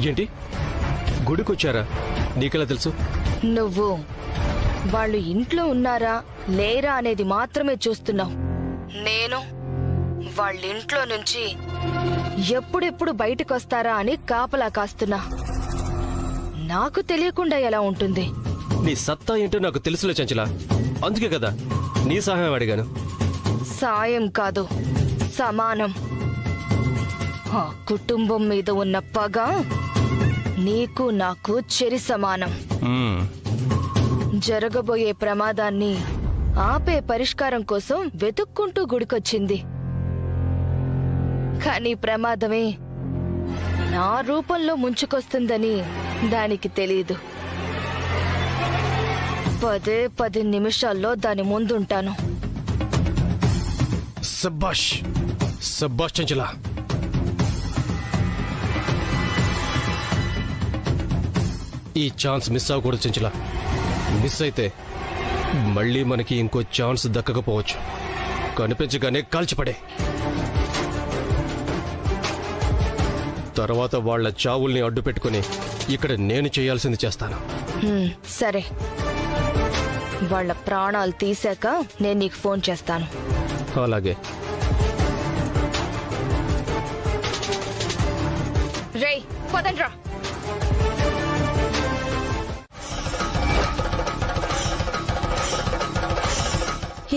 ఏంటి గుడికొచ్చారా? నీకెలా తెలుసు? నువ్వు వాళ్ళు ఇంట్లో ఉన్నారా లేరా అనేది మాత్రమే చూస్తున్నావు. నేను వాళ్ళింట్లో నుంచి ఎప్పుడెప్పుడు బయటకొస్తారా అని కాపలా కాస్తున్నా. నాకు తెలియకుండా ఎలా ఉంటుంది? నీ సత్తా ఏంటో నాకు తెలుసులే చంచల. అందుకే కదా నీ సహాయం అడిగాను. సాయం కాదు, సమానం. ఆ కుటుంబం మీద ఉన్న పగ నీకు నాకు చెరి సమానం. జరగబోయే ప్రమాదాన్ని ఆపే పరిష్కారం కోసం వెతుక్కుంటూ గుడికొచ్చింది. కానీ ప్రమాదమే నా రూపంలో ముంచుకొస్తుందని దానికి తెలీదు. 10 నిమిషాల్లో దాని ముందుంటాను. సబ్బాష్ సబ్బాష్ చంచల. ఈ ఛాన్స్ మిస్ అవ్వకూడదు చంచల. మిస్ అయితే మళ్ళీ మనకి ఇంకో ఛాన్స్ దక్కకపోవచ్చు. కనిపించగానే కాల్చిపడే. తర్వాత వాళ్ల చావుల్ని అడ్డు పెట్టుకుని ఇక్కడ నేను చేయాల్సింది చేస్తాను. సరే, వాళ్ళ ప్రాణాలు తీశాక నేను నీకు ఫోన్ చేస్తాను. అలాగే. రేయ్ పదండ్రా.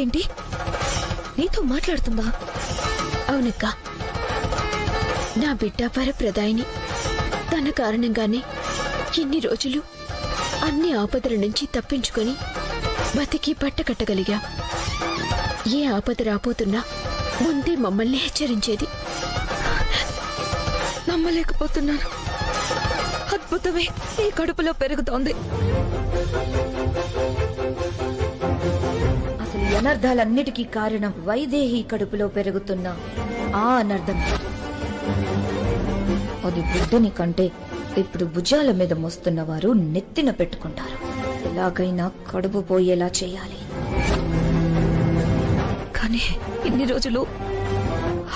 ఏంటి నీతో మాట్లాడుతుందా? అవునక్క, నా బిడ్డ వరప్రదాయిని. తన కారణంగానే ఇన్ని రోజులు అన్ని ఆపదల నుంచి తప్పించుకొని బతికి పట్టకట్టగలిగా. ఏ ఆపద రాబోతున్నా ముందే మమ్మల్ని హెచ్చరించేది. నమ్మలేకపోతున్నాను. అద్భుతమే ఈ కడుపులో పెరుగుతోంది. అసలు అనర్థాలన్నిటికీ కారణం వైదేహి కడుపులో పెరుగుతున్న ఆ అనర్థం. అది బిడ్డని కంటే ఇప్పుడు భుజాల మీద మోస్తున్న వారు నెత్తిన పెట్టుకుంటారు. ఎలాగైనా కడుపు పోయేలా చేయాలి. కానీ ఇన్ని రోజులు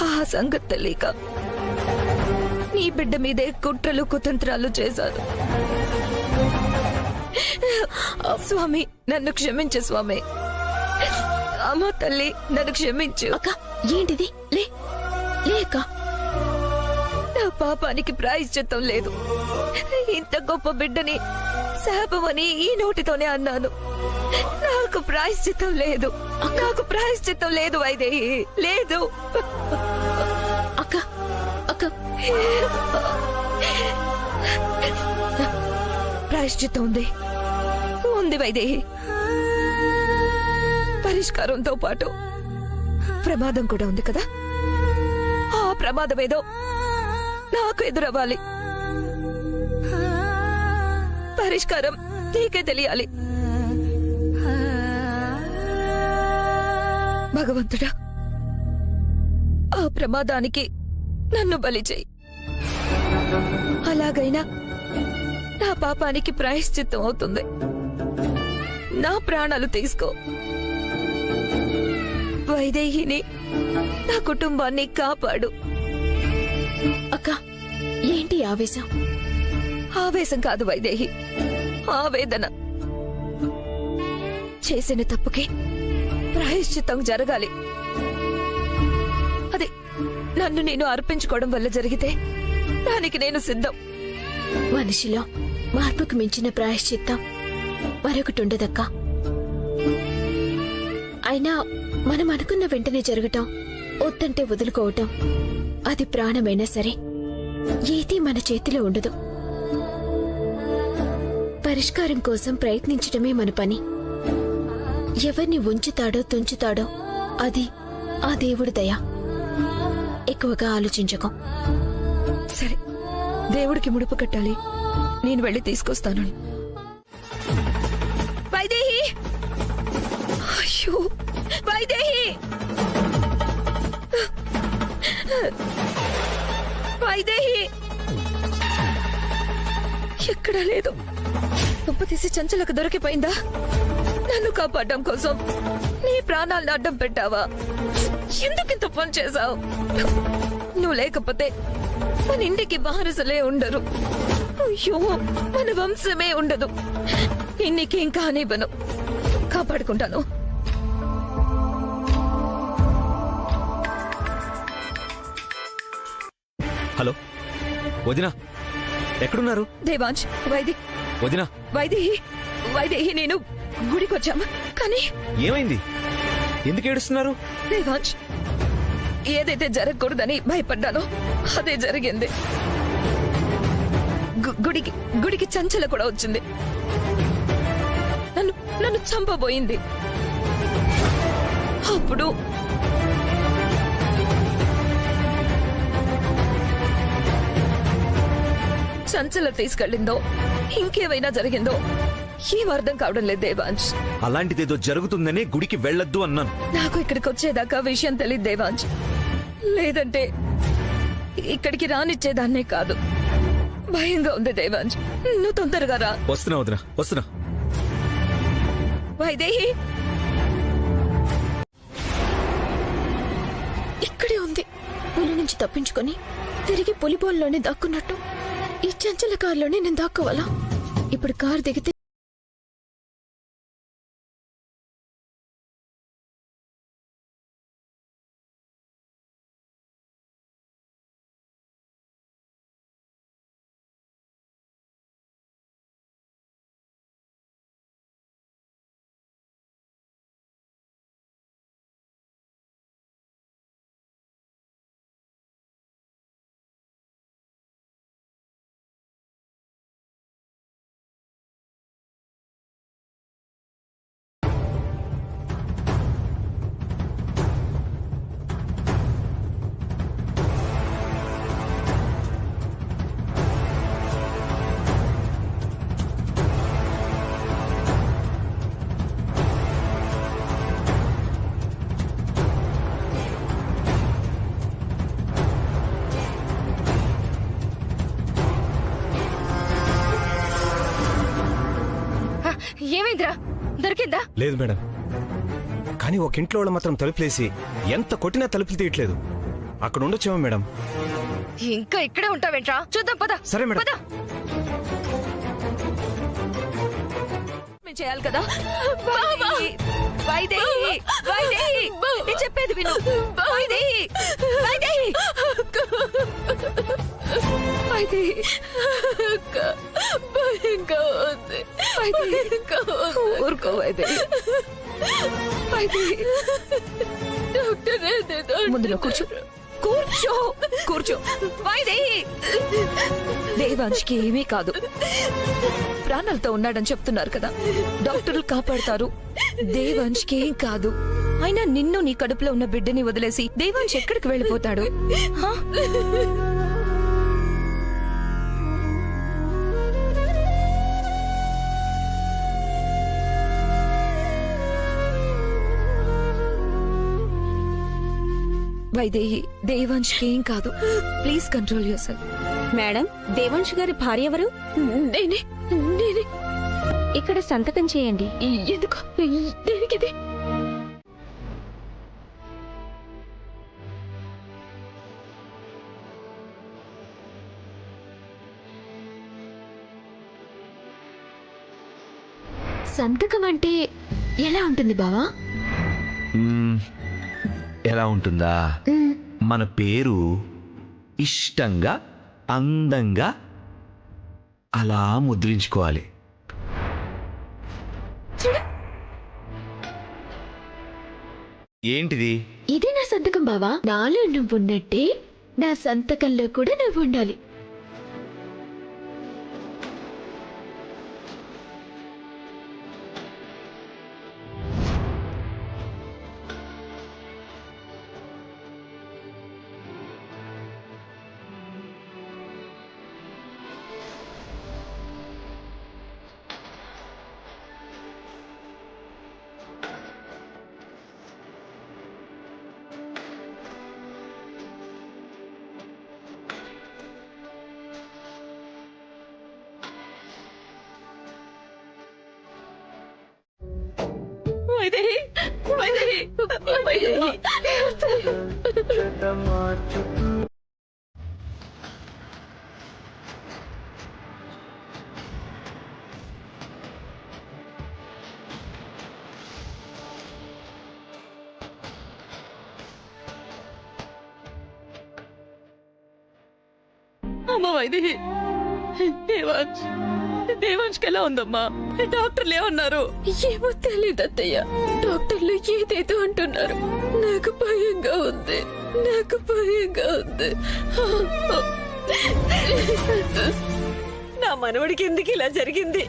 ఆ సంగతి తెలియక నీ బిడ్డ మీదే కుట్రలు కుతంత్రాలు చేశారు. స్వామి నన్ను క్షమించు స్వామి. అమ్మ తల్లి నన్ను క్షమించు. అక్క ఏంటిది? లే లేక నా పాపానికి ప్రాయశ్చిత్తం లేదు. ఇంత గొప్ప బిడ్డని శాపమని ఈ నోటితోనే అన్నాను. నాకు ప్రాయశ్చిత్తం లేదు. నాకు ప్రాయశ్చిత్తం లేదు వైదేహి, లేదు. అక్క అక్క ప్రాయశ్చిత్తం ఉంది, ఉంది వైదేహి. పరిష్కారంతో పాటు ప్రమాదం కూడా ఉంది కదా. ఆ ప్రమాదం ఏదో నాకు ఎదురవ్వాలి. పరిష్కారం నీకే తెలియాలి. భగవంతుడా, ఆ ప్రమాదానికి నన్ను బలి చెయ్యి. అలాగైనా నా పాపానికి ప్రాయశ్చిత్తం అవుతుంది. నా ప్రాణాలు తీసుకో. వైదేహిని, నా కుటుంబాన్ని కాపాడు. అక్క ఏంటి ఆవేశం? ఆవేశం కాదు వైదేహి, ఆవేదన. చేసిన తప్పుకి ప్రాయశ్చిత్తం జరగాలి. అది నన్ను నేను అర్పించుకోవడం వల్ల జరిగితే దానికి నేను సిద్ధం. మనిషిలో మార్పుకు మించిన ప్రాయశ్చిత్తం మరొకటి ఉండదక్కా. అయినా మనం అనుకున్న వెంటనే జరగటం, వద్దంటే వదులుకోవటం, అది ప్రాణమైనా సరే ఏదీ మన చేతిలో ఉండదు. పరిష్కారం కోసం ప్రయత్నించడమే మన పని. ఎవరిని ఉంచుతాడో తుంచుతాడో అది ఆ దేవుడి దయ. ఎక్కువగా ఆలోచించకు. సరే, దేవుడికి ముడుపు కట్టాలి. నేను వెళ్ళి తీసుకొస్తాను. వైదేహి! అయ్యో వైదేహి! వైదేహి ఎక్కడా లేదు. దుప్ప తీసి చంచలకు దొరికిపోయిందా? నన్ను కాపాడడం కోసం నీ ప్రాణాలను అడ్డం పెట్టావా? ఎందుకింత పని చేశావు? నువ్వు లేకపోతే మన ఇంటికి బారసలే ఉండరు. అయ్యో, మన వంశమే ఉండదు. నీకేం కానివ్వను, కాపాడుకుంటాను. హలో వదినా, ఎక్కడున్నారు? దేవాంశ్, వదినా, వైదేహి నేను గుడికొచ్చాము. కానీ ఏమైంది? ఎందుకు ఏడుస్తున్నారు? దేవాంశ్, ఏదైతే జరగకూడదని భయపడ్డానో అదే జరిగింది. గుడికి చంచల కూడా వచ్చింది. నన్ను చంపబోయింది. అప్పుడు చంచల తీసుకెళ్ళిందో ఇంకేమైనా జరిగిందో ఏం అర్థం కావడం లేదు దేవాంశ్. అలాంటిదేదో జరుగుతుందనే గుడికి వెళ్ళొద్దు అన్నాను. నాకు ఇక్కడికి వచ్చేదాకా విషయం తెలియదు దేవాంశ్. లేదంటే ఇక్కడికి రానిచ్చేదాన్నే కాదు. భయంగా ఉంది దేవాంశ్, నువ్వు తొందరగా రా. వస్తున్నా వదినా, వస్తున్నా. వైదేహి ఇక్కడే ఉంది. పులి నుంచి తప్పించుకొని తిరిగి పులిబోన్లోనే దాక్కున్నట్టు ఈ చంచల కారులోనే నేను దాక్కోవాలా? ఇప్పుడు కారు దిగితే ఏమైందిరా? దొరికిందా? లేదు మేడం, కానీ ఒక ఇంట్లో వాళ్ళు మాత్రం తలుపులేసి ఎంత కొట్టినా తలుపులు తీయట్లేదు. అక్కడ ఉండొచ్చేమో మేడం. ఇంకా ఇక్కడే ఉంటావేంట్రా? చూద్దాం పద. సరే మేడం. పద. చేయాలి కదా. వైదేహి, వైదేహి, నేను చెప్పేది విను. వైదేహి, వైదేహి, వైదేహి, భయంగా ఉంది. ఊరుకో వైదేహి. వైదేహి, ముందులో కూర్చో, కూర్చో, కూర్చో. వైదేహి, దేవాంశ్కి ఏమీ కాదు, ప్రాణాలతో ఉన్నాడని చెప్తున్నారు కదా. డాక్టర్లు కాపాడతారు. దేవాంశ్కి ఏం కాదు. అయినా నిన్ను నీ కడుపులో ఉన్న బిడ్డని వదిలేసి దేవాంశ్ ఎక్కడికి వెళ్ళిపోతాడు? హా? వైదేహి, దేవాంశ్కి ఏం కాదు. Please control your self. Madam, Devansh గారి భార్య ఎవరు? నేనే నేనే ఇక్కడ సంతకం చేయండి. ఎందుకు? దేనికిది? సంతకం అంటే ఎలా ఉంటుంది బావా? ఎలా ఉంటుందా? మన పేరు ఇష్టంగా అందంగా అలా ముద్రించుకోవాలి. ఏంటిది? ఇదే నా సంతకం బావా. నాలో నువ్వున్నట్టే నా సంతకంలో కూడా నువ్వు ఉండాలి. వైదేహి వైదేహి వైదేహి అమ్మ వైదేహి, దేవాంష్కి ఎలా ఉందమ్మా? డాక్టర్లు ఏమన్నారు? ఏమో తెలీదత్తయ్య. డాక్టర్లు ఏదేదో అంటున్నారు. నాకు భయంగా ఉంది, నాకు భయంగా ఉంది. నా మనవడికి ఎందుకు ఇలా జరిగింది?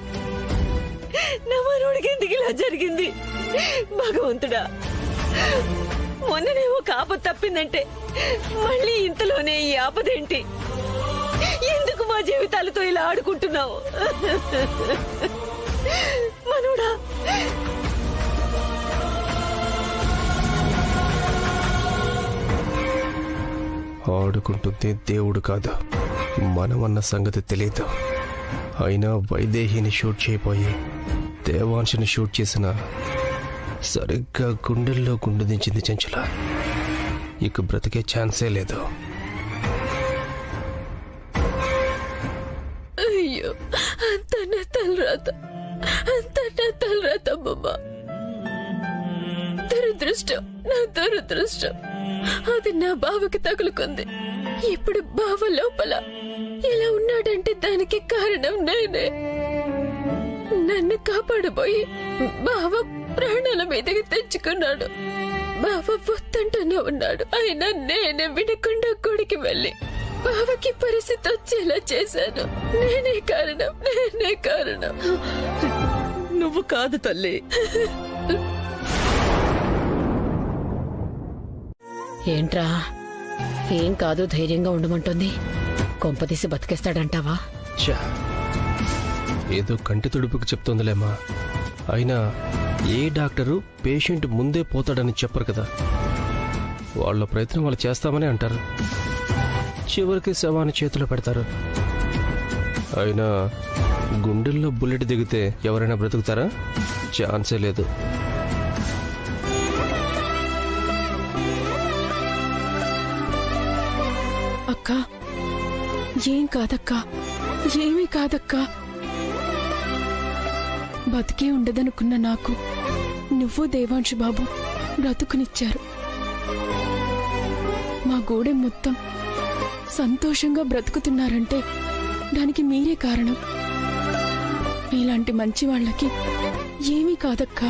నా మనవడికి ఎందుకు ఇలా జరిగింది? భగవంతుడా, మొన్ననే ఒక ఆపద తప్పిందంటే మళ్ళీ ఇంతలోనే ఈ ఆపదేంటి? ఎందుకు మా జీవితాలతో ఇలా ఆడుకుంటున్నావు? మనోడా, ఆడుకుంటుంది దేవుడు కాదు, మనమన్న సంగతి తెలియదు. అయినా వైదేహిని షూట్ చేయబోయి దేవాంశని షూట్ చేసిన సరిగ్గా గుండెల్లో గుండె దించింది చెంచుల. ఇక బ్రతికే ఛాన్సే లేదు. అయ్యో, అంత నా తలరాత, అంత నా తలరాత అమ్మమ్మ. దురదృష్టం, నా దురదృష్టం. అది నా బావకి తగులుకుంది. ఇప్పుడు బావ లోపల ఎలా ఉన్నాడంటే దానికి కారణం నేనే. నన్ను కాపాడబోయి బావ ప్రాణాల మీదకి తెచ్చుకున్నాడు. బావ వద్దంటూనే ఉన్నాడు. అయినా నేనే వినకుండా గుడికి వెళ్ళి బావకి పరిస్థితి వచ్చేలా చేశాను. నేనే కారణం, నేనే కారణం. నువ్వు కాదు తల్లి. ఏంట్రా, ఏం కాదు, ధైర్యంగా ఉండమంటుంది. కొంపదీసి బతికేస్తాడంటావా? ఛా, ఏదో కంటి తుడుపుకి చెప్తోందిలేమా. అయినా ఏ డాక్టరు పేషెంట్ ముందే పోతాడని చెప్పరు కదా. వాళ్ళ ప్రయత్నం వాళ్ళు చేస్తామని అంటారు, చివరికి శవాన్ని చేతిలో పెడతారు. అయినా గుండెల్లో బుల్లెట్ దిగితే ఎవరైనా బ్రతుకుతారా? ఛాన్సే లేదు. అక్క, ఏం కాదక్కా, ఏమీ కాదక్కా. బతికే ఉండదనుకున్న నాకు నువ్వు దేవాంశు బాబు బ్రతుకునిచ్చారు. మా గూడెం మొత్తం సంతోషంగా బ్రతుకుతున్నారంటే దానికి మీరే కారణం. మీలాంటి మంచి వాళ్ళకి ఏమీ కాదక్కా.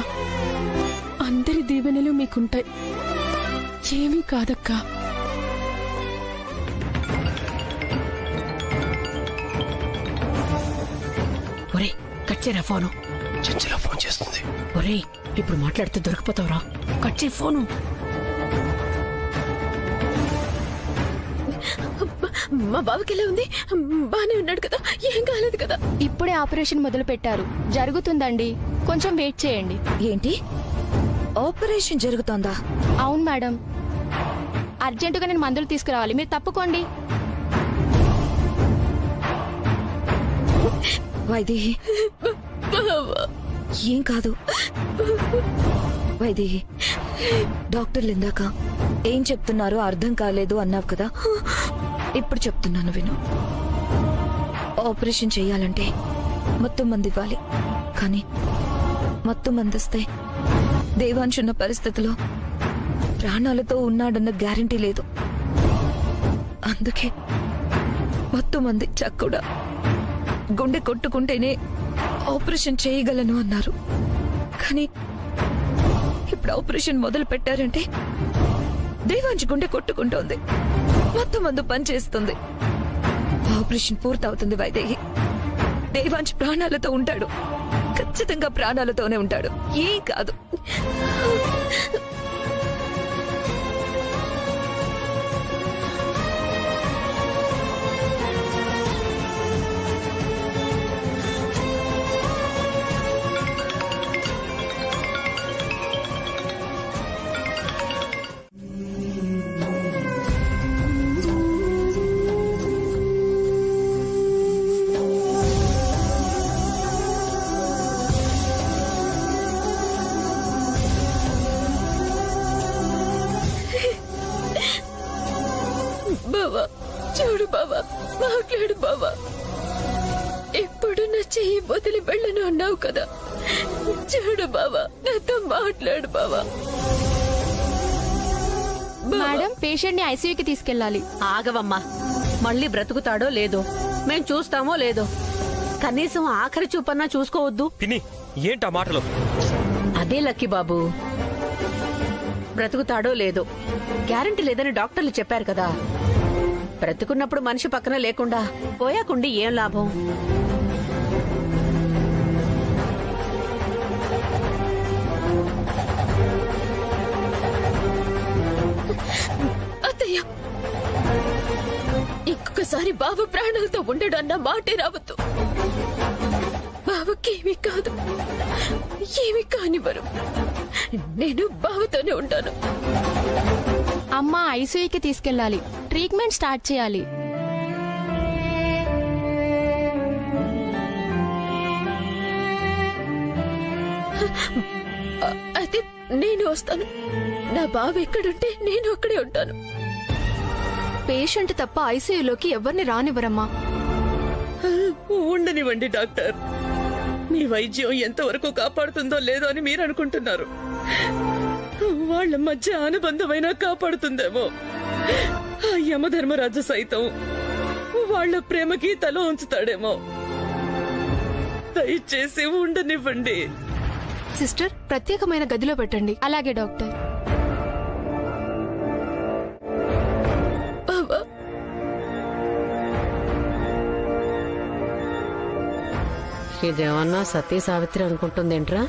అందరి దీవెనలు మీకుంటాయి. ఏమీ కాదక్కా. ఒరే, కట్ చేయరా ఫోను. చెంచలా ఫోన్ చేస్తుంది. ఒరే, ఇప్పుడు మాట్లాడితే దొరికిపోతావురా. కట్ చేయి ఫోను. మా బావకి ఎలా ఉంది? బానే ఉన్నాడు కదా? ఏం కాలేదు కదా? ఇప్పుడే ఆపరేషన్ మొదలు పెట్టారు. జరుగుతుందండి, కొంచెం వెయిట్ చేయండి. ఏంటి, ఆపరేషన్ జరుగుతోందా? అవును మేడం, అర్జెంటుగా నేను మందులు తీసుకురావాలి. మీరు తప్పుకోండి. వైదేహి, ఏం కాదు. వైదేహి, డాక్టర్లు ఇందాక ఏం చెప్తున్నారో అర్థం కాలేదు అన్నావు కదా. ఇప్పుడు చెప్తున్నాను విను. ఆపరేషన్ చేయాలంటే మొత్తం మంది ఇవ్వాలి. కానీ మొత్తం మందిస్తే దేవాంశున్న పరిస్థితిలో ప్రాణాలతో ఉన్నాడన్న గ్యారంటీ లేదు. అందుకే మొత్తం మంది చక్కూడా గుండె కొట్టుకుంటేనే ఆపరేషన్ చేయగలను అన్నారు. కానీ ఇప్పుడు ఆపరేషన్ మొదలు పెట్టారంటే దేవాంశ్ గుండె కొట్టుకుంటోంది, మొత్తం మందు పనిచేస్తుంది. ఆపరేషన్ పూర్తవుతుంది వైదేహి. దేవాంశ్ ప్రాణాలతో ఉంటాడు, ఖచ్చితంగా ప్రాణాలతోనే ఉంటాడు. ఏం కాదు. మాట్లాడు బావా. ఎప్పుడు నా చెయ్యి వదిలి వెళ్ళను అన్నావు కదా, చూడు బావా, నాతో మాట్లాడు బావా. మేడం పేషెంట్ ని ఐసీయూకి తీసుకెళ్ళాలి. ఆగవమ్మా, మళ్ళీ బ్రతుకుతాడో లేదో మేం చూస్తామో లేదో, కనీసం ఆఖరి చూపన్నా చూసుకోవద్దు. పిన్ని ఏంటా మాటలు? అదే లక్కీ బాబు, బ్రతుకుతాడో లేదో గ్యారంటీ లేదని డాక్టర్లు చెప్పారు కదా. బ్రతుకున్నప్పుడు మనిషి పక్కన లేకుండా పోయాకుండి ఏం లాభం? అత్తయ్య, ఇంకొకసారి బావ ప్రాణాలతో ఉండడు అన్న మాటే రావద్దు. బావకేమీ కాదు, ఏమీ కానివ్వరు. నేను బావతోనే ఉంటాను. అమ్మ ఐసీయూకి తీసుకెళ్ళాలి. ట్రీట్మెంట్ స్టార్ట్ చేయాలి. అయితే నేను వస్తాను. నా బావ ఎక్కడుంటే నేను అక్కడే ఉంటాను. పేషెంట్ తప్ప ఐసీయూలోకి ఎవరిని రానివ్వరమ్మా. ఉండనివ్వండి డాక్టర్. మీ వైద్యం ఎంతవరకు కాపాడుతుందో లేదో అని మీరు అనుకుంటున్నారు. వాళ్ళ మధ్య అనుబంధమైనా కాపాడుతుందేమో. ఆ యమధర్మరాజు సైతం వాళ్ళ ప్రేమకి తల ఉంచుతాడేమో. దయచేసి ఉండనివ్వండి. సిస్టర్, ప్రత్యేకమైన గదిలో పెట్టండి. అలాగే డాక్టర్. బావా, ఇదేమన్నా సతీ సావిత్రి అనుకుంటుందేంట్రా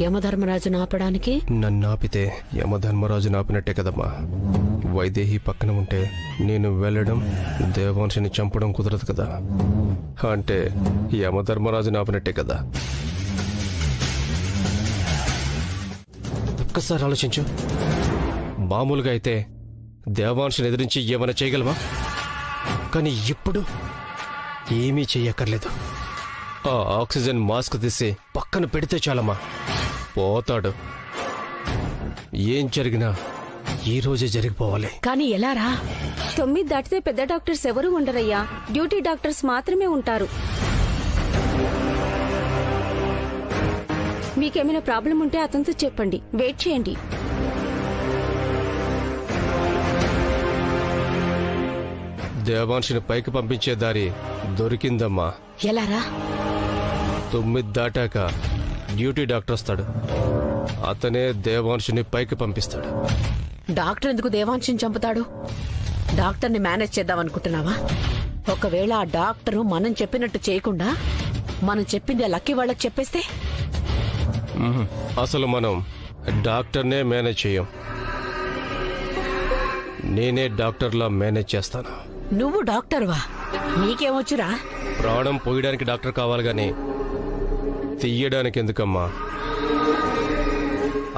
యమధర్మరాజును ఆపడానికి? నన్ను ఆపితే యమధర్మరాజు ఆపినట్టే కదమ్మా. వైదేహి పక్కన ఉంటే నేను వెళ్ళడం, దేవాంశని చంపడం కుదరదు కదా. అంటే యమధర్మరాజు ఆపినట్టే కదా. ఒక్కసారి ఆలోచించు. మామూలుగా అయితే దేవాంశని ఎదిరించి ఏమైనా చేయగలవా? కానీ ఇప్పుడు ఏమీ చెయ్యక్కర్లేదు. ఆ ఆక్సిజన్ మాస్క్ తీసి పక్కన పెడితే చాలమ్మా, పోతాడు. ఏం జరిగినా ఈ రోజే జరిగిపోవాలి. కానీ ఎలారా? 9 దాటితే పెద్ద డాక్టర్స్ ఎవరూ ఉండరయ్యా. డ్యూటీ డాక్టర్స్ మాత్రమే ఉంటారు. మీకేమైనా ప్రాబ్లం ఉంటే అతనితో చెప్పండి. వెయిట్ చేయండి. దేవాంశని పైకి పంపించే దారి దొరికిందమ్మా. ఎలారా? 9 దాటాక డ్యూటీ డాక్టర్ వస్తాడు. అతనే దేవాంశని పైకి పంపిస్తాడు. డాక్టర్ ఎందుకు దేవాంశని చంపుతాడు? డాక్టర్ని మేనేజ్ చేద్దాం అనుకుంటున్నావా? ఒకవేళ ఆ డాక్టరు మనం చెప్పినట్టు చేయకుండా మనం చెప్పింది ఆ లక్కీ వాళ్ళకి చెప్పేస్తే? అసలు మనం డాక్టర్నే మేనేజ్ చేయం. నేనే డాక్టర్లా మేనేజ్ చేస్తాను. నువ్వు డాక్టర్వా? నీకేమొచ్చురా? ప్రాణం పోయడానికి డాక్టర్ కావాలి గాని తీయడానికి ఎందుకమ్మా?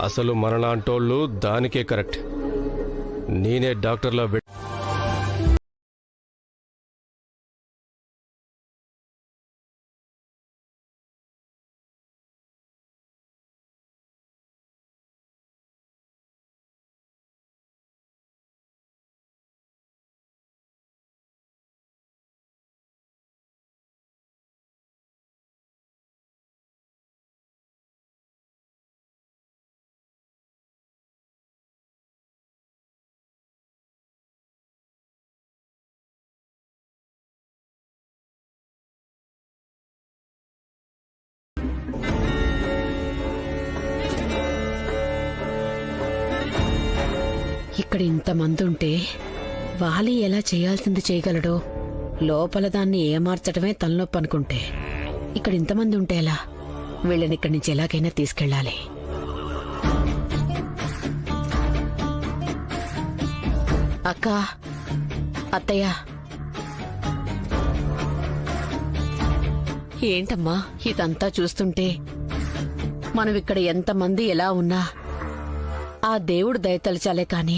అసలు మనలాంటోళ్ళు దానికే కరెక్ట్. నేనే డాక్టర్లా ఇక్కడ ఇంతమంది ఉంటే వాలి ఎలా చేయాల్సింది చేయగలడో? లోపల దాన్ని ఏమార్చడమే తలనొప్పి అనుకుంటే ఇక్కడ ఇంతమంది ఉంటే ఎలా? వీళ్ళని ఇక్కడి నుంచి ఎలాగైనా తీసుకెళ్ళాలి. అక్క, అత్తయ్య, ఏంటమ్మా ఇదంతా చూస్తుంటే? మనం ఇక్కడ ఎంతమంది ఎలా ఉన్నా ఆ దేవుడు దయతలచాలే కాని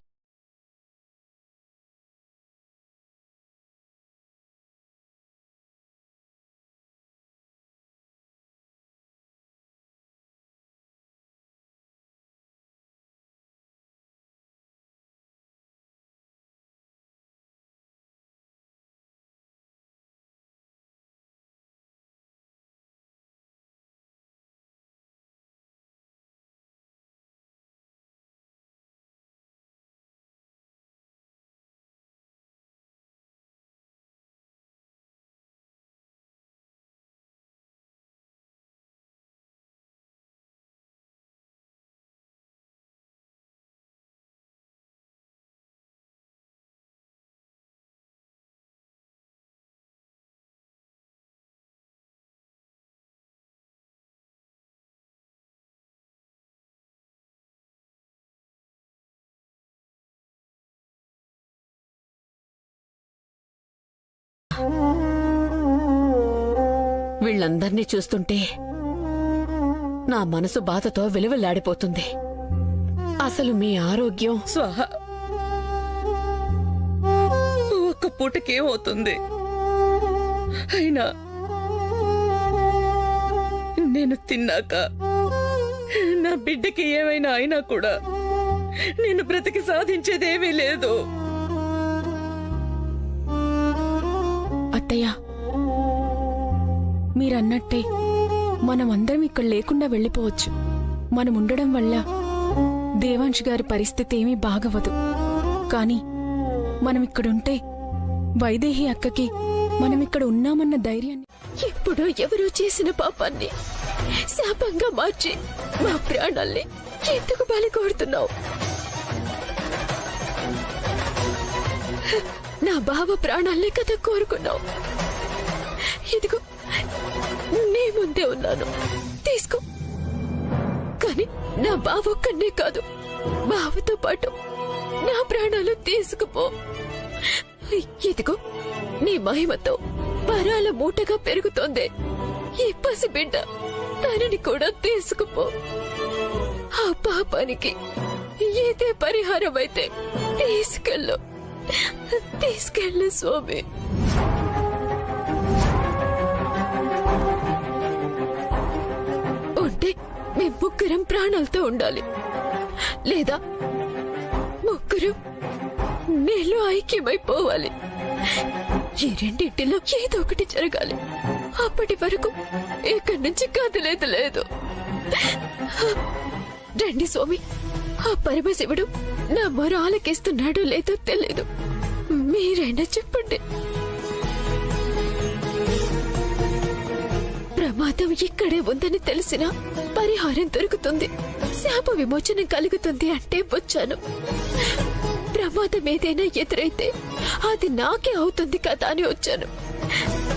వీళ్ళందర్నీ చూస్తుంటే నా మనసు బాధతో విలువలాడిపోతుంది. అసలు మీ ఆరోగ్యం స్వాహ. ఒక్క పూటకేమవుతుంది? అయినా నేను తిన్నాక నా బిడ్డకి ఏమైనా అయినా కూడా నేను బ్రతికి సాధించేదేమీ లేదు. అత్తయ్య, మీరన్నట్టే మనమందరం ఇక్కడ లేకుండా వెళ్ళిపోవచ్చు. మనం ఉండడం వల్ల దేవాంశ్ గారి పరిస్థితి ఏమీ బాగవదు. కానీ మనం ఇక్కడుంటే వైదేహి అక్కకి మనం ఇక్కడ ఉన్నామన్న ధైర్యాన్ని ఎప్పుడో ఎవరో చేసిన పాపాన్ని శాపంగా మార్చి మా ప్రాణాల్ని ఎందుకు బలి కోరుతున్నావు? నా బావ ప్రాణాల్ని కదా కోరుకున్నావు. ఇదిగో నీ ముందే ఉన్నాను, తీసుకో. కానీ నా బావ ఒక్కనే కాదు, బావతో పాటు నా ప్రాణాలు తీసుకుపో. ఇదిగో నీ మహిమతో వరాల మూటగా పెరుగుతోంది ఈ పసిబిడ్డ, తనని కూడా తీసుకుపో. ఆ పాపానికి ఏదే పరిహారం అయితే తీసుకెళ్ళు స్వామి. ఉంటే మేము ముగ్గురం ప్రాణాలతో ఉండాలి, లేదా ముగ్గురం నీళ్ళు ఐక్యమైపోవాలి. ఈ రెండింటిలో ఏదో ఒకటి జరగాలి. అప్పటి వరకు ఇక్కడి నుంచి కదలేదు లేదు. రండి స్వామి, ఆ పరమశివుడు నా మొర ఆలకిస్తున్నాడో లేదో తెలియదు, మీరైనా చెప్పండి. ప్రమాదం ఇక్కడే ఉందని తెలిసినా పరిహారం దొరుకుతుంది, శాప విమోచనం కలుగుతుంది అంటే వచ్చాను. ప్రమాదం ఏదైనా ఎదురైతే అది నాకే అవుతుంది కదా అని వచ్చాను.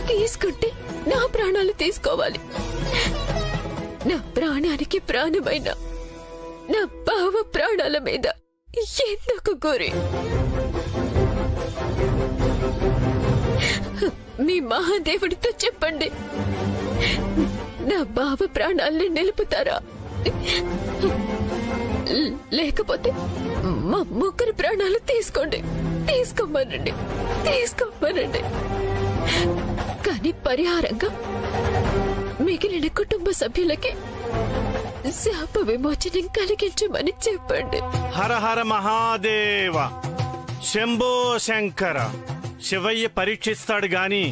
తీసుకుంటే నా ప్రాణాలు తీసుకోవాలి. నా ప్రాణానికి ప్రాణమైన నా బావ ప్రాణాల మీద ఎందుకు గురి? మీ మహాదేవుడితో చెప్పండి, నా బావ ప్రాణాల్ని నిలుపుతారా? లేకపోతే మా ముగ్గురు ప్రాణాలు తీసుకోమనండి. కానీ పరిహారంగా మిగిలిన కుటుంబ సభ్యులకి శాప విమోచనం కలిగించమని చెప్పండి. హర హర మహాదేవ, శంభో శంకర. శివయ్య పరీక్షిస్తాడు గాని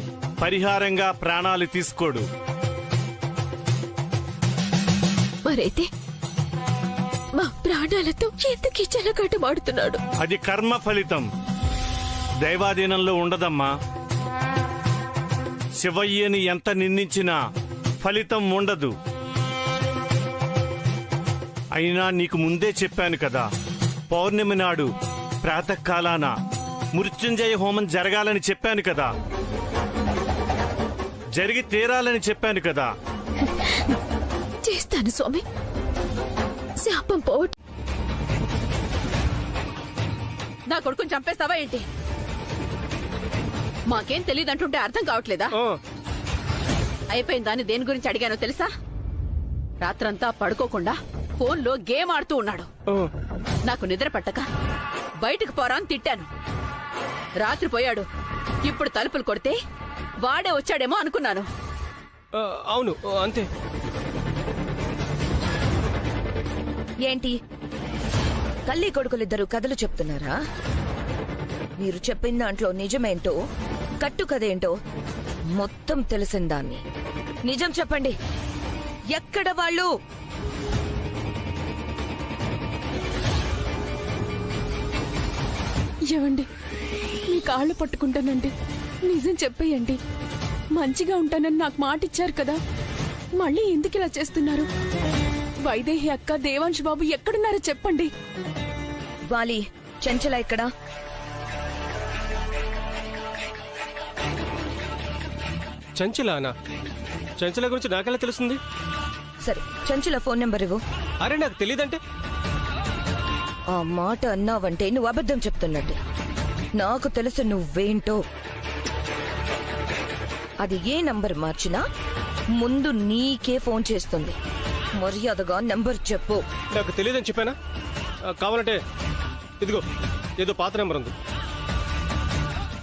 పరిహారంగా ప్రాణాలు తీసుకోడు. మరైతే మా ప్రాణాలతో ఎందుకు చెలగాటమాడుతున్నాడు? అది కర్మ ఫలితం, దైవాధీనంలో ఉండదమ్మా. శివయ్యని ఎంత నిందించినా ఫలితం ఉండదు. అయినా నీకు ముందే చెప్పాను కదా, పౌర్ణమి నాడు ప్రాతకాలాన మృత్యుంజయ హోమం జరగాలని చెప్పాను కదా, జరిగి తీరాలని చెప్పాను కదా. చేస్తాను స్వామి, శాపం పోవట్. నా కొడుకుని చంపేస్తావా ఏంటి? మాకేం తెలియదంటుంటే అర్థం కావట్లేదా? అయిపోయిన దాన్ని దేని గురించి అడిగానో తెలుసా? రాత్రంతా పడుకోకుండా ఫోన్లో గేమ్ ఆడుతూ ఉన్నాడు. నాకు నిద్ర పట్టక బయటకు పోరా అని తిట్టాను. రాత్రి పోయాడు. ఇప్పుడు తలుపులు కొడితే వాడే వచ్చాడేమో అనుకున్నాను. అవును అంతే. ఏంటి తల్లి కొడుకులిద్దరు కథలు చెప్తున్నారా? మీరు చెప్పిన దాంట్లో నిజమేంటో కట్టు కదేంటో మొత్తం తెలిసిందాన్ని. నిజం చెప్పండి, ఎక్కడ వాళ్ళు? ఏవండి, మీ కాళ్ళు పట్టుకుంటానండి, నిజం చెప్పేయండి. మంచిగా ఉంటానని నాకు మాట ఇచ్చారు కదా, మళ్ళీ ఎందుకు ఇలా చేస్తున్నారు? వైదేహి అక్క, దేవాంశ్ బాబు ఎక్కడున్నారో చెప్పండి. వాలి, చంచల ఎక్కడా? చంచలానా? చంచల గురించి నాకెలా తెలుస్తుంది? సరే, చంచల ఫోన్ నెంబర్ ఇవ్వు. అరే నాకు తెలియదంటే? ఆ మాట అన్నావంటే నువ్వు అబద్ధం చెప్తున్నట్టు. నాకు తెలుసు నువ్వేంటో. అది ఏ నంబర్ మార్చినా ముందు నీకే ఫోన్ చేస్తుంది. మర్యాదగా నెంబర్ చెప్పు. నాకు తెలియదని చెప్పానా? కావాలంటే ఇదిగో ఏదో పాత నెంబర్ ఉంది.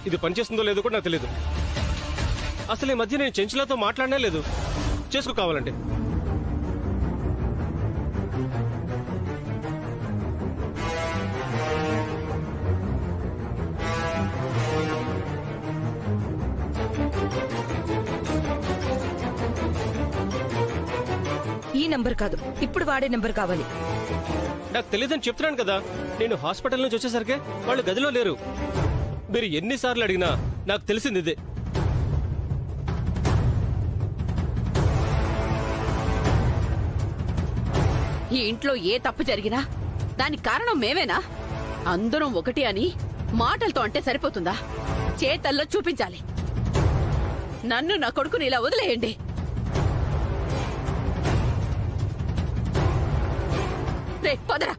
ఇది పనిచేస్తుందో లేదో కూడా నాకు తెలియదు. అసలు ఈ మధ్య నేను చెంచులతో మాట్లాడనే లేదు. చేసుకో కావాలంటే. ఈ నెంబర్ కాదు, ఇప్పుడు వాడే నెంబర్ కావాలి. నాకు తెలియదని చెప్తున్నాను కదా. నేను హాస్పిటల్ నుంచి వచ్చేసరికి వాళ్ళు గదిలో లేరు. మీరు ఎన్నిసార్లు అడిగినా నాకు తెలిసింది ఇదే. ఈ ఇంట్లో ఏ తప్పు జరిగినా దానికి కారణం మేమేనా? అందరం ఒకటి అని మాటలతో అంటే సరిపోతుందా? చేతల్లో చూపించాలి. నన్ను నా కొడుకుని ఇలా వదిలేయండి. రే పదరా.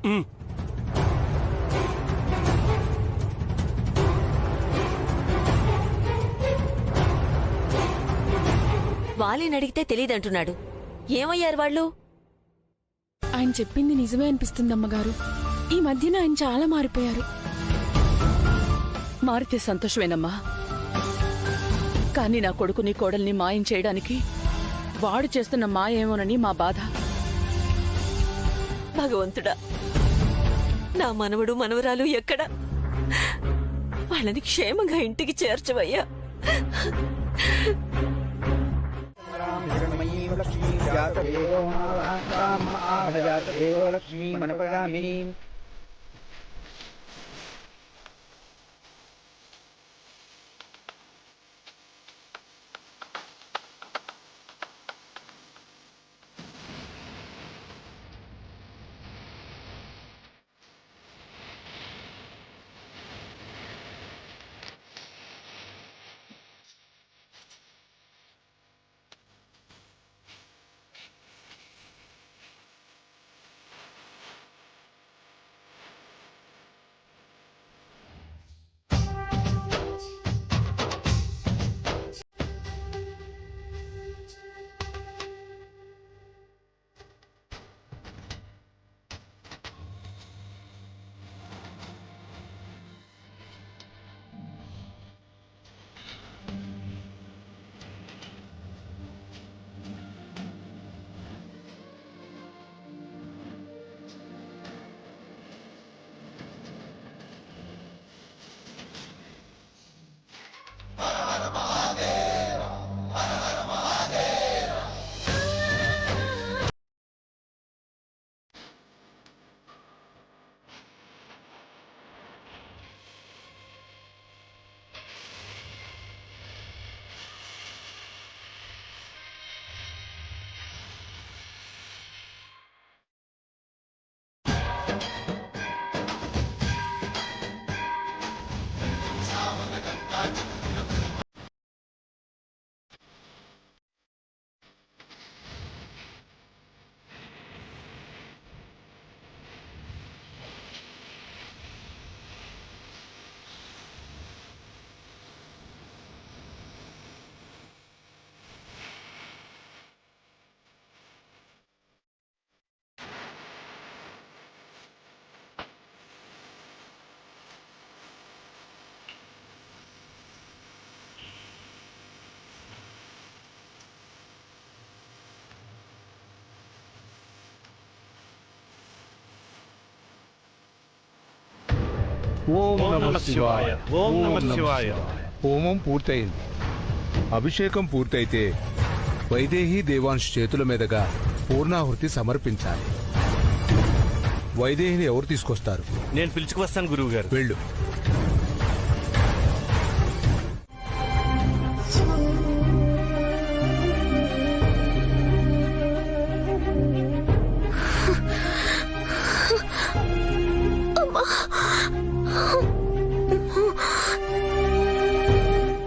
వాలిని అడిగితే తెలియదంటున్నాడు. ఏమయ్యారు వాళ్ళు? ఆయన చెప్పింది నిజమే అనిపిస్తుంది అమ్మగారు. ఈ మధ్యన ఆయన చాలా మారిపోయారు. మారితే సంతోషమేనమ్మా, కానీ నా కొడుకుని కోడల్ని మాయం చేయడానికి వాడు చేస్తున్న మాయేమోనని మా బాధ. భగవంతుడా, నా మనవడు మనవరాలు ఎక్కడ? వాళ్ళని క్షేమంగా ఇంటికి చేర్చవయ్యా. ఓం నమః శివాయ. ఓం నమః శివాయ. హోమం పూర్తయింది. అభిషేకం పూర్తయితే వైదేహి దేవాంశ్ చేతుల మీదుగా పూర్ణాహుతి సమర్పించాలి. వైదేహిని ఎవరు తీసుకొస్తారు? నేను పిలుచుకువస్తాను గురువు గారు. వెళ్ళు.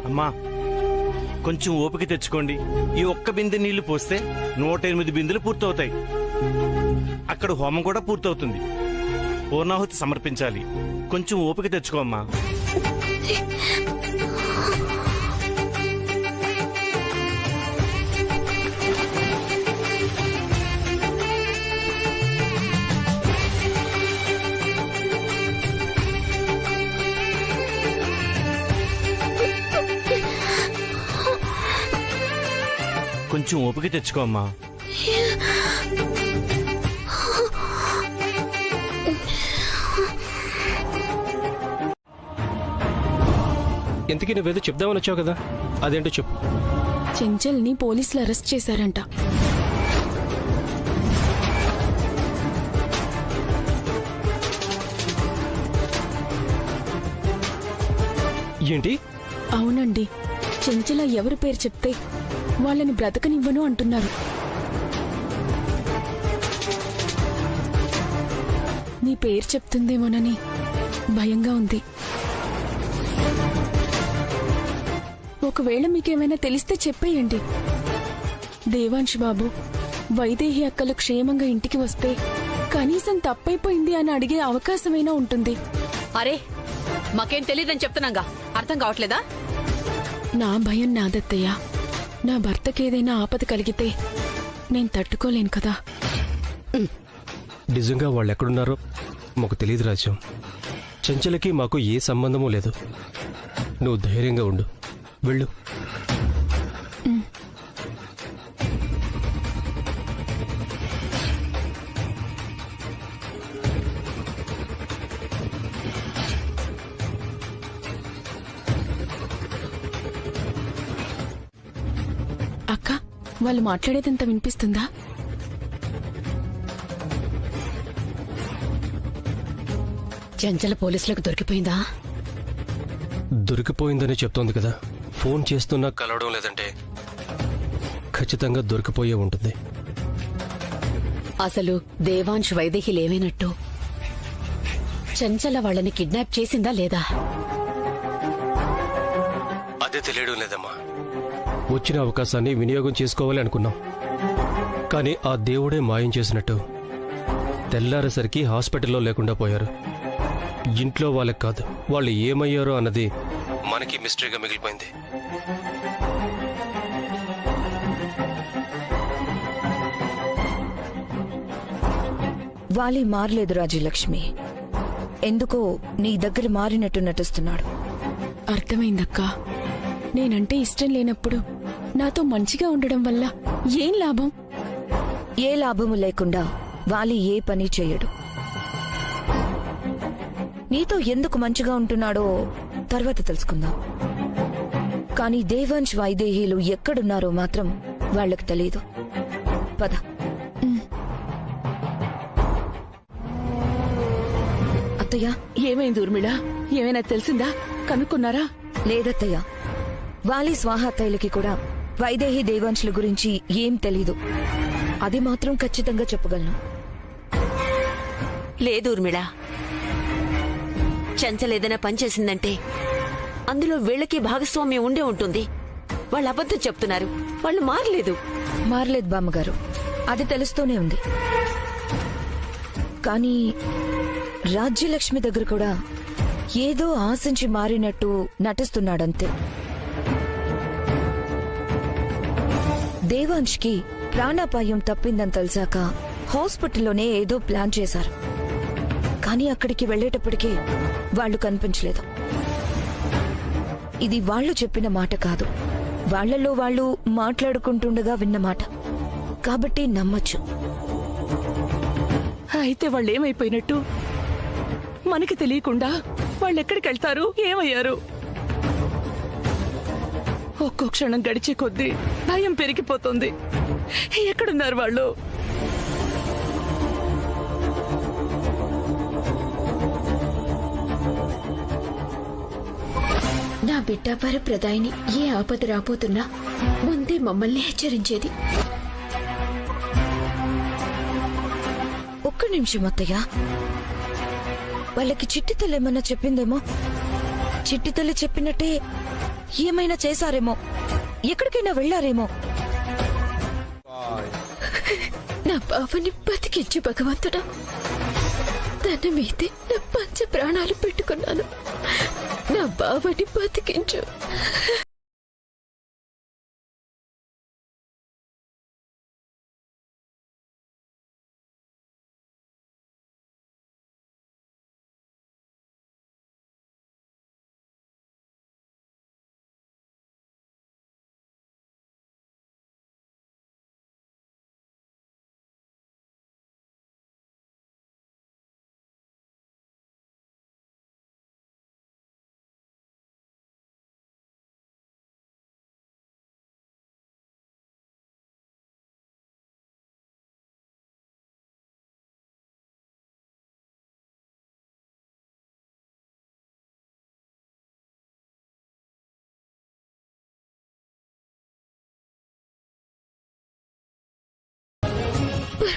అమ్మా, కొంచెం ఓపిక తెచ్చుకోండి. ఈ ఒక్క బిందె నీళ్లు పోస్తే 108 బిందెలు పూర్తవుతాయి. అక్కడ హోమం కూడా పూర్తవుతుంది. పూర్ణాహుతి సమర్పించాలి. కొంచెం ఓపిక తెచ్చుకో అమ్మా. కొంచెం ఓపిక తెచ్చుకో అమ్మా. ఇంతకీ నువ్వేదో చెప్దామని వచ్చావు కదా, అదేంటో చెప్పు. చెంచల్ని పోలీసులు అరెస్ట్ చేశారంట. ఏంటి? అవునండి, చెంచల ఎవరి పేరు చెప్తే వాళ్ళని బ్రతకనివ్వను అంటున్నారు. నీ పేరు చెప్తుందేమోనని భయంగా ఉంది. ఒకవేళ మీకేమైనా తెలిస్తే చెప్పేయండి. దేవాంశ్ బాబు వైదేహి అక్కలు క్షేమంగా ఇంటికి వస్తే కనీసం తప్పైపోయింది అని అడిగే అవకాశమైనా ఉంటుంది. అరే, మాకేం తెలియదని చెప్తున్నాగా, అర్థం కావట్లేదా? నా భయం నాదత్తయ్య. నా భర్తకేదైనా ఆపద కలిగితే నేను తట్టుకోలేను కదా. నిజంగా వాళ్ళు ఎక్కడున్నారో మాకు తెలియదు రాజ్యం. చెంచలకి మాకు ఏ సంబంధమూ లేదు. నువ్వు ధైర్యంగా ఉండు, వెళ్ళు. అక్క, వాళ్ళు మాట్లాడేదంతా వినిపిస్తుందా? చెంచల పోలీసులకు దొరికిపోయిందా? దొరికిపోయిందని చెప్తోంది కదా. ఫోన్ చేస్తున్నా కలవడం లేదంటే ఖచ్చితంగా దొరికిపోయే ఉంటుంది. అసలు దేవాంశ్ వైదేహిలు ఏమైనట్టు? చెంచల వాళ్ళని కిడ్నాప్ చేసిందా లేదా? అదే తెలియడం లేదమ్మా. వచ్చిన అవకాశాన్ని వినియోగం చేసుకోవాలి అనుకున్నాం, కానీ ఆ దేవుడే మాయం చేసినట్టు తెల్లారేసరికి హాస్పిటల్లో లేకుండా పోయారు. ఇంట్లో వాళ్ళకి కాదు, వాళ్ళు ఏమయ్యారో అన్నది మనకి మిస్టరీగా మిగిలిపోయింది. వాలి మారలేదు రాజ్యలక్ష్మి. ఎందుకో నీ దగ్గర మారినట్టు నటిస్తున్నాడు. అర్థమైందక్కా. నేనంటే ఇష్టం లేనప్పుడు నాతో మంచిగా ఉండడం వల్ల ఏం లాభం? ఏ లాభము లేకుండా వాలి ఏ పని చేయడు. నీతో ఎందుకు మంచిగా ఉంటున్నాడో తర్వాత తెలుసుకుందాం. కానీ దేవాంశ్ వైదేహీలు ఎక్కడున్నారో మాత్రం వాళ్లకు తెలీదు. పద. అత్తయ్య, ఏమైంది ఊర్మిళ? ఏమైనా తెలిసిందా? కనుక్కున్నారా? లేదత్తయ్య, వాలి స్వాహాత్తయ్యలకి కూడా వైదేహి దేవాంశుల గురించి ఏం తెలీదు. అది మాత్రం ఖచ్చితంగా చెప్పగలను. లేదు ఊర్మిళ, చంచలేదైనా పనిచేసిందంటే అందులో వీళ్ళకి భాగస్వామ్యం ఉండే ఉంటుంది. వాళ్ళు అబద్ధం చెప్తున్నారు. వాళ్ళు మారలేదు. మారలేదు బామ్మగారు, అది తెలుస్తూనే ఉంది. కానీ రాజ్యలక్ష్మి దగ్గర కూడా ఏదో ఆశించి మారినట్టు నటిస్తున్నాడంతే. దేవాంష్కి ప్రాణాపాయం తప్పిందని తెలిసాక హాస్పిటల్లోనే ఏదో ప్లాన్ చేశారు. కానీ అక్కడికి వెళ్లేటప్పటికే వాళ్లు కనిపించలేదు. ఇది వాళ్లు చెప్పిన మాట కాదు, వాళ్లలో వాళ్లు మాట్లాడుకుంటుండగా విన్న మాట. కాబట్టి నమ్మచ్చు. అయితే వాళ్ళు ఏమైపోయినట్టు? మనకి తెలియకుండా వాళ్ళెక్కడికి వెళ్తారు? ఏమయ్యారు? ఒక్కో క్షణం గడిచే కొద్దీ భయం పెరిగిపోతుంది. ఎక్కడున్నారు వాళ్ళు? నా బిడ్డ వరప్రదాయిని ఏ ఆపద రాబోతున్నా ముందే మమ్మల్ని హెచ్చరించేది. ఒక్క నిమిషం అత్తయ్య, వాళ్ళకి చిట్టి తల్లి ఏమన్నా చెప్పిందేమో. చిట్టి తల్లి చెప్పినట్టే ఏమైనా చేశారేమో, ఎక్కడికైనా వెళ్లారేమో. నా బావని బతికించు భగవంతుడా. తన మీదే నా పంచ ప్రాణాలు పెట్టుకున్నాను. నా బావని బతికించు.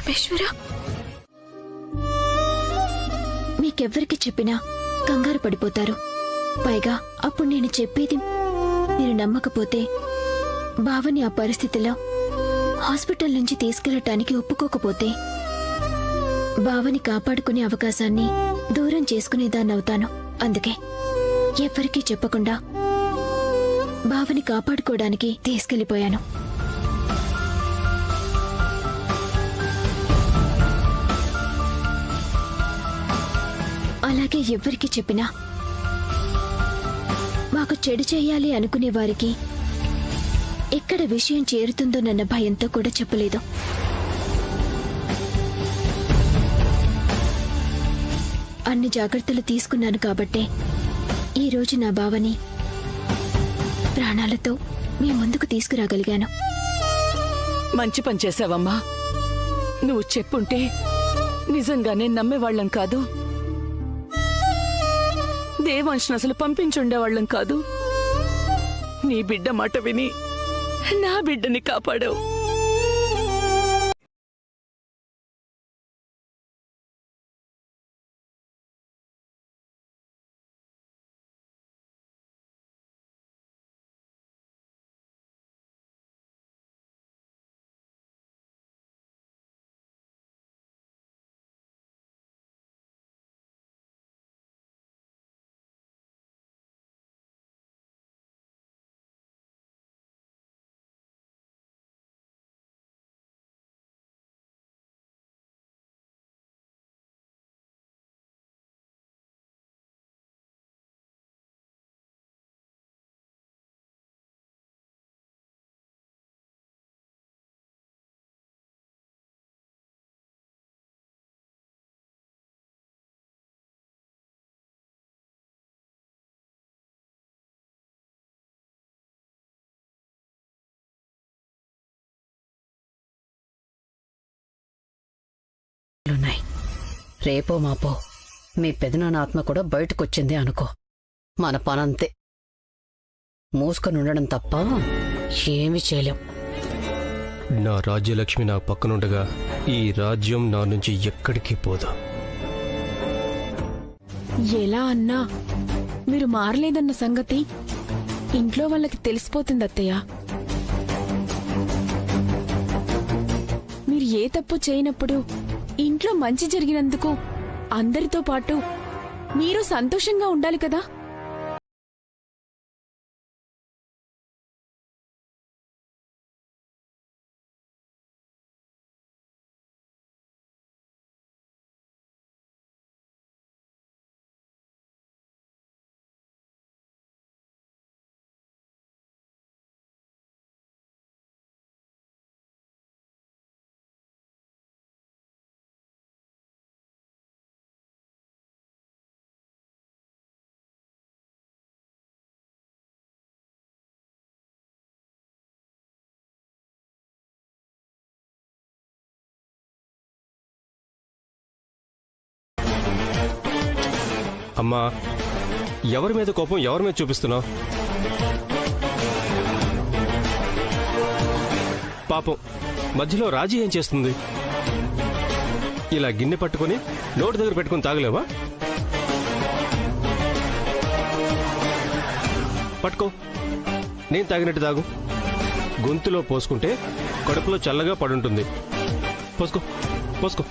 పరమేశ్వర, మీకెవ్వరికి చెప్పినా కంగారు పడిపోతారు. పైగా అప్పుడు నేను చెప్పేది మీరు నమ్మకపోతే బావని ఆ పరిస్థితిలో హాస్పిటల్ నుంచి తీసుకెళ్లటానికి ఒప్పుకోకపోతే బావని కాపాడుకునే అవకాశాన్ని దూరం చేసుకునేదాన్నవుతాను. అందుకే ఎవ్వరికీ చెప్పకుండా బావని కాపాడుకోవడానికి తీసుకెళ్లిపోయాను. అలాగే ఎవ్వరికి చెప్పినా మాకు చెడు చేయాలి అనుకునే వారికి ఎక్కడ విషయం చేరుతుందోనన్న భయంతో కూడా చెప్పలేదు. అన్ని జాగ్రత్తలు తీసుకున్నాను కాబట్టే ఈరోజు నా బావని ప్రాణాలతో మీ ముందుకు తీసుకురాగలిగాను. మంచి పని చేశావమ్మా. నువ్వు చెప్పుంటే నిజంగానే నమ్మేవాళ్లం కాదు. దేవాంశ్ అసలు పంపించుండేవాళ్లం కాదు. నీ బిడ్డ మాట విని నా బిడ్డని కాపాడావు. రేపో మాపో మీ పెదనాన్న ఆత్మ కూడా బయటకొచ్చింది అనుకో, మన పనంతే. మూసుకొని ఉండడం తప్ప ఏమీ చేయలేం. నా రాజ్యలక్ష్మి నా పక్కనుండగా ఈ రాజ్యం నా నుంచి ఎక్కడికి పోదా. ఎలా అన్నా మీరు మారలేదన్న సంగతి ఇంట్లో వాళ్ళకి తెలిసిపోతుంది అత్తయ్య. మీరు ఏ తప్పు చేయనప్పుడు ఇంట్లో మంచి జరిగినందుకు అందరితో పాటు మీరు సంతోషంగా ఉండాలి కదా. అమ్మా, ఎవరి మీద కోపం ఎవరి మీద చూపిస్తున్నావు? పాపం మధ్యలో రాజీ ఏం చేస్తుంది? ఇలా గిన్నె పట్టుకుని నోటి దగ్గర పెట్టుకుని తాగలేవా? పట్టుకో, నేను తాగినట్టు తాగు. గొంతులో పోసుకుంటే కడుపులో చల్లగా పడుంటుంది. పోసుకో పోసుకో.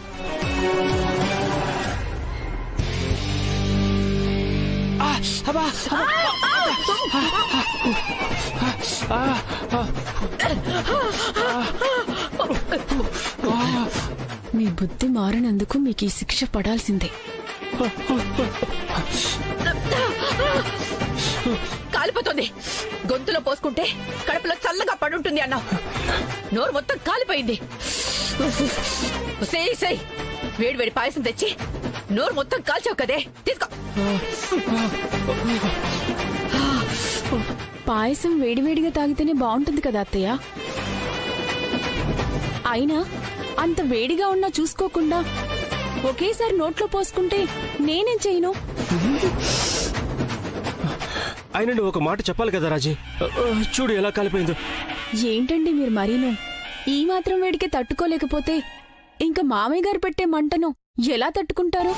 మీ బుద్ధి మారినందుకు మీకు ఈ శిక్ష పడాల్సిందే. కాలిపోతుంది. గొంతులో పోసుకుంటే కడుపులో చల్లగా పడుంటుంది అన్నావు. నోరు మొత్తం కాలిపోయింది. వేడి వేడి పాయసం తెచ్చి నోరు మొత్తం కాల్చావు కదే, తీసుకో. పాయసం వేడివేడిగా తాగితేనే బాగుంటుంది కదా అత్తయ్య. అయినా అంత వేడిగా ఉన్నా చూసుకోకుండా ఒకేసారి నోట్లో పోసుకుంటే నేనేం చేయను? అయినా నువ్వు ఒక మాట చెప్పాలి కదా రాజీ. చూడు ఎలా కాలిపోయిందో. ఏంటండి మీరు మరీను? ఈ మాత్రం వేడికి తట్టుకోలేకపోతే ఇంకా మామయ్య గారు పెట్టే మంటను ఎలా తట్టుకుంటారు?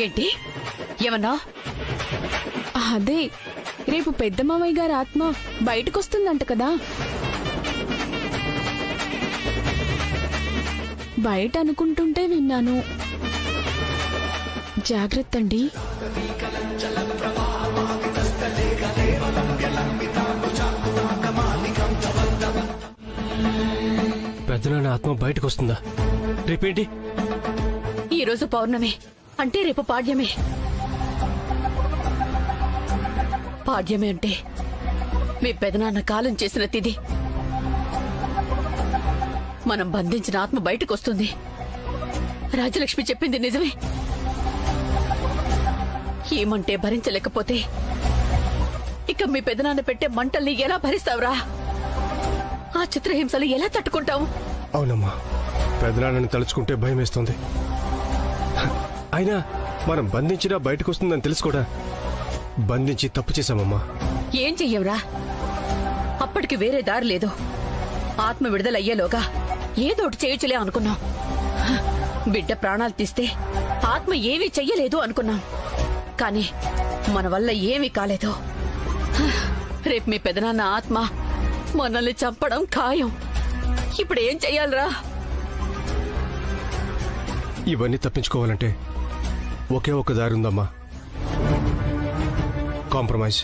ఏంటి ఏమన్నా? అదే రేపు పెద్ద మామయ్య గారి ఆత్మ బయటకొస్తుందంట కదా. బయట అనుకుంటుంటే విన్నాను. జాగ్రత్త అండి. పెద్దనాన్న ఆత్మ బయటకు వస్తుందా? రేపేంటి? ఈ రోజు పౌర్ణమి అంటే రేపు పాడ్యమే. పాడ్యమే అంటే మీ పెదనాన్న కాలం చేసిన తిది. మనం బంధించిన ఆత్మ బయటకు వస్తుంది. రాజలక్ష్మి చెప్పింది నిజమే. ఏమంటే భరించలేకపోతే ఇక మీ పెదనాన్న పెట్టే మంటల్ని ఎలా భరిస్తావురా? ఆ చిత్రహింసలు ఎలా తట్టుకుంటావు? అవునమ్మా, పెద్దనాన్నని తలుచుకుంటే భయం వేస్తుంది. అయినా మనం బంధించినా బయటకు వస్తుందని తెలుసు కూడా బంధించి తప్పు చేశామమ్మా. ఏం చెయ్యవురా? అప్పటికి వేరే దారి లేదు. ఆత్మ విడుదలయ్యేలోగా ఏదోటి చేయొచ్చులే అనుకున్నాం. బిడ్డ ప్రాణాలు తీస్తే ఆత్మ ఏమీ చెయ్యలేదు అనుకున్నాం. కానీ మన వల్ల ఏమీ కాలేదు. రేపు మీ పెదనాన్న ఆత్మ మనల్ని చంపడం ఖాయం. ఇప్పుడు ఏం చెయ్యాలరా? ఇవన్నీ తప్పించుకోవాలంటే ఒకే ఒక దారి ఉందమ్మా. కాంప్రమైజ్.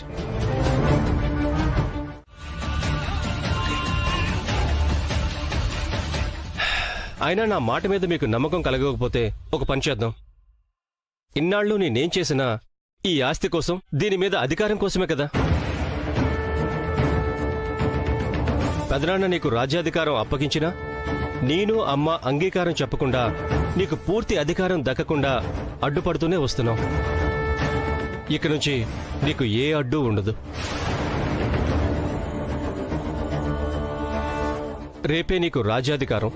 అయినా నా మాట మీద మీకు నమ్మకం కలగకపోతే ఒక పని చేద్దాం. ఇన్నాళ్ళు నేనేం చేసినా ఈ ఆస్తి కోసం, దీని మీద అధికారం కోసమే కదా. పెదనాన్న నీకు రాజ్యాధికారం అప్పగించినా నేను అమ్మ అంగీకారం చెప్పకుండా నీకు పూర్తి అధికారం దక్కకుండా అడ్డుపడుతూనే వస్తున్నాం. ఇక నుంచి నీకు ఏ అడ్డు ఉండదు. రేపే నీకు రాజ్యాధికారం,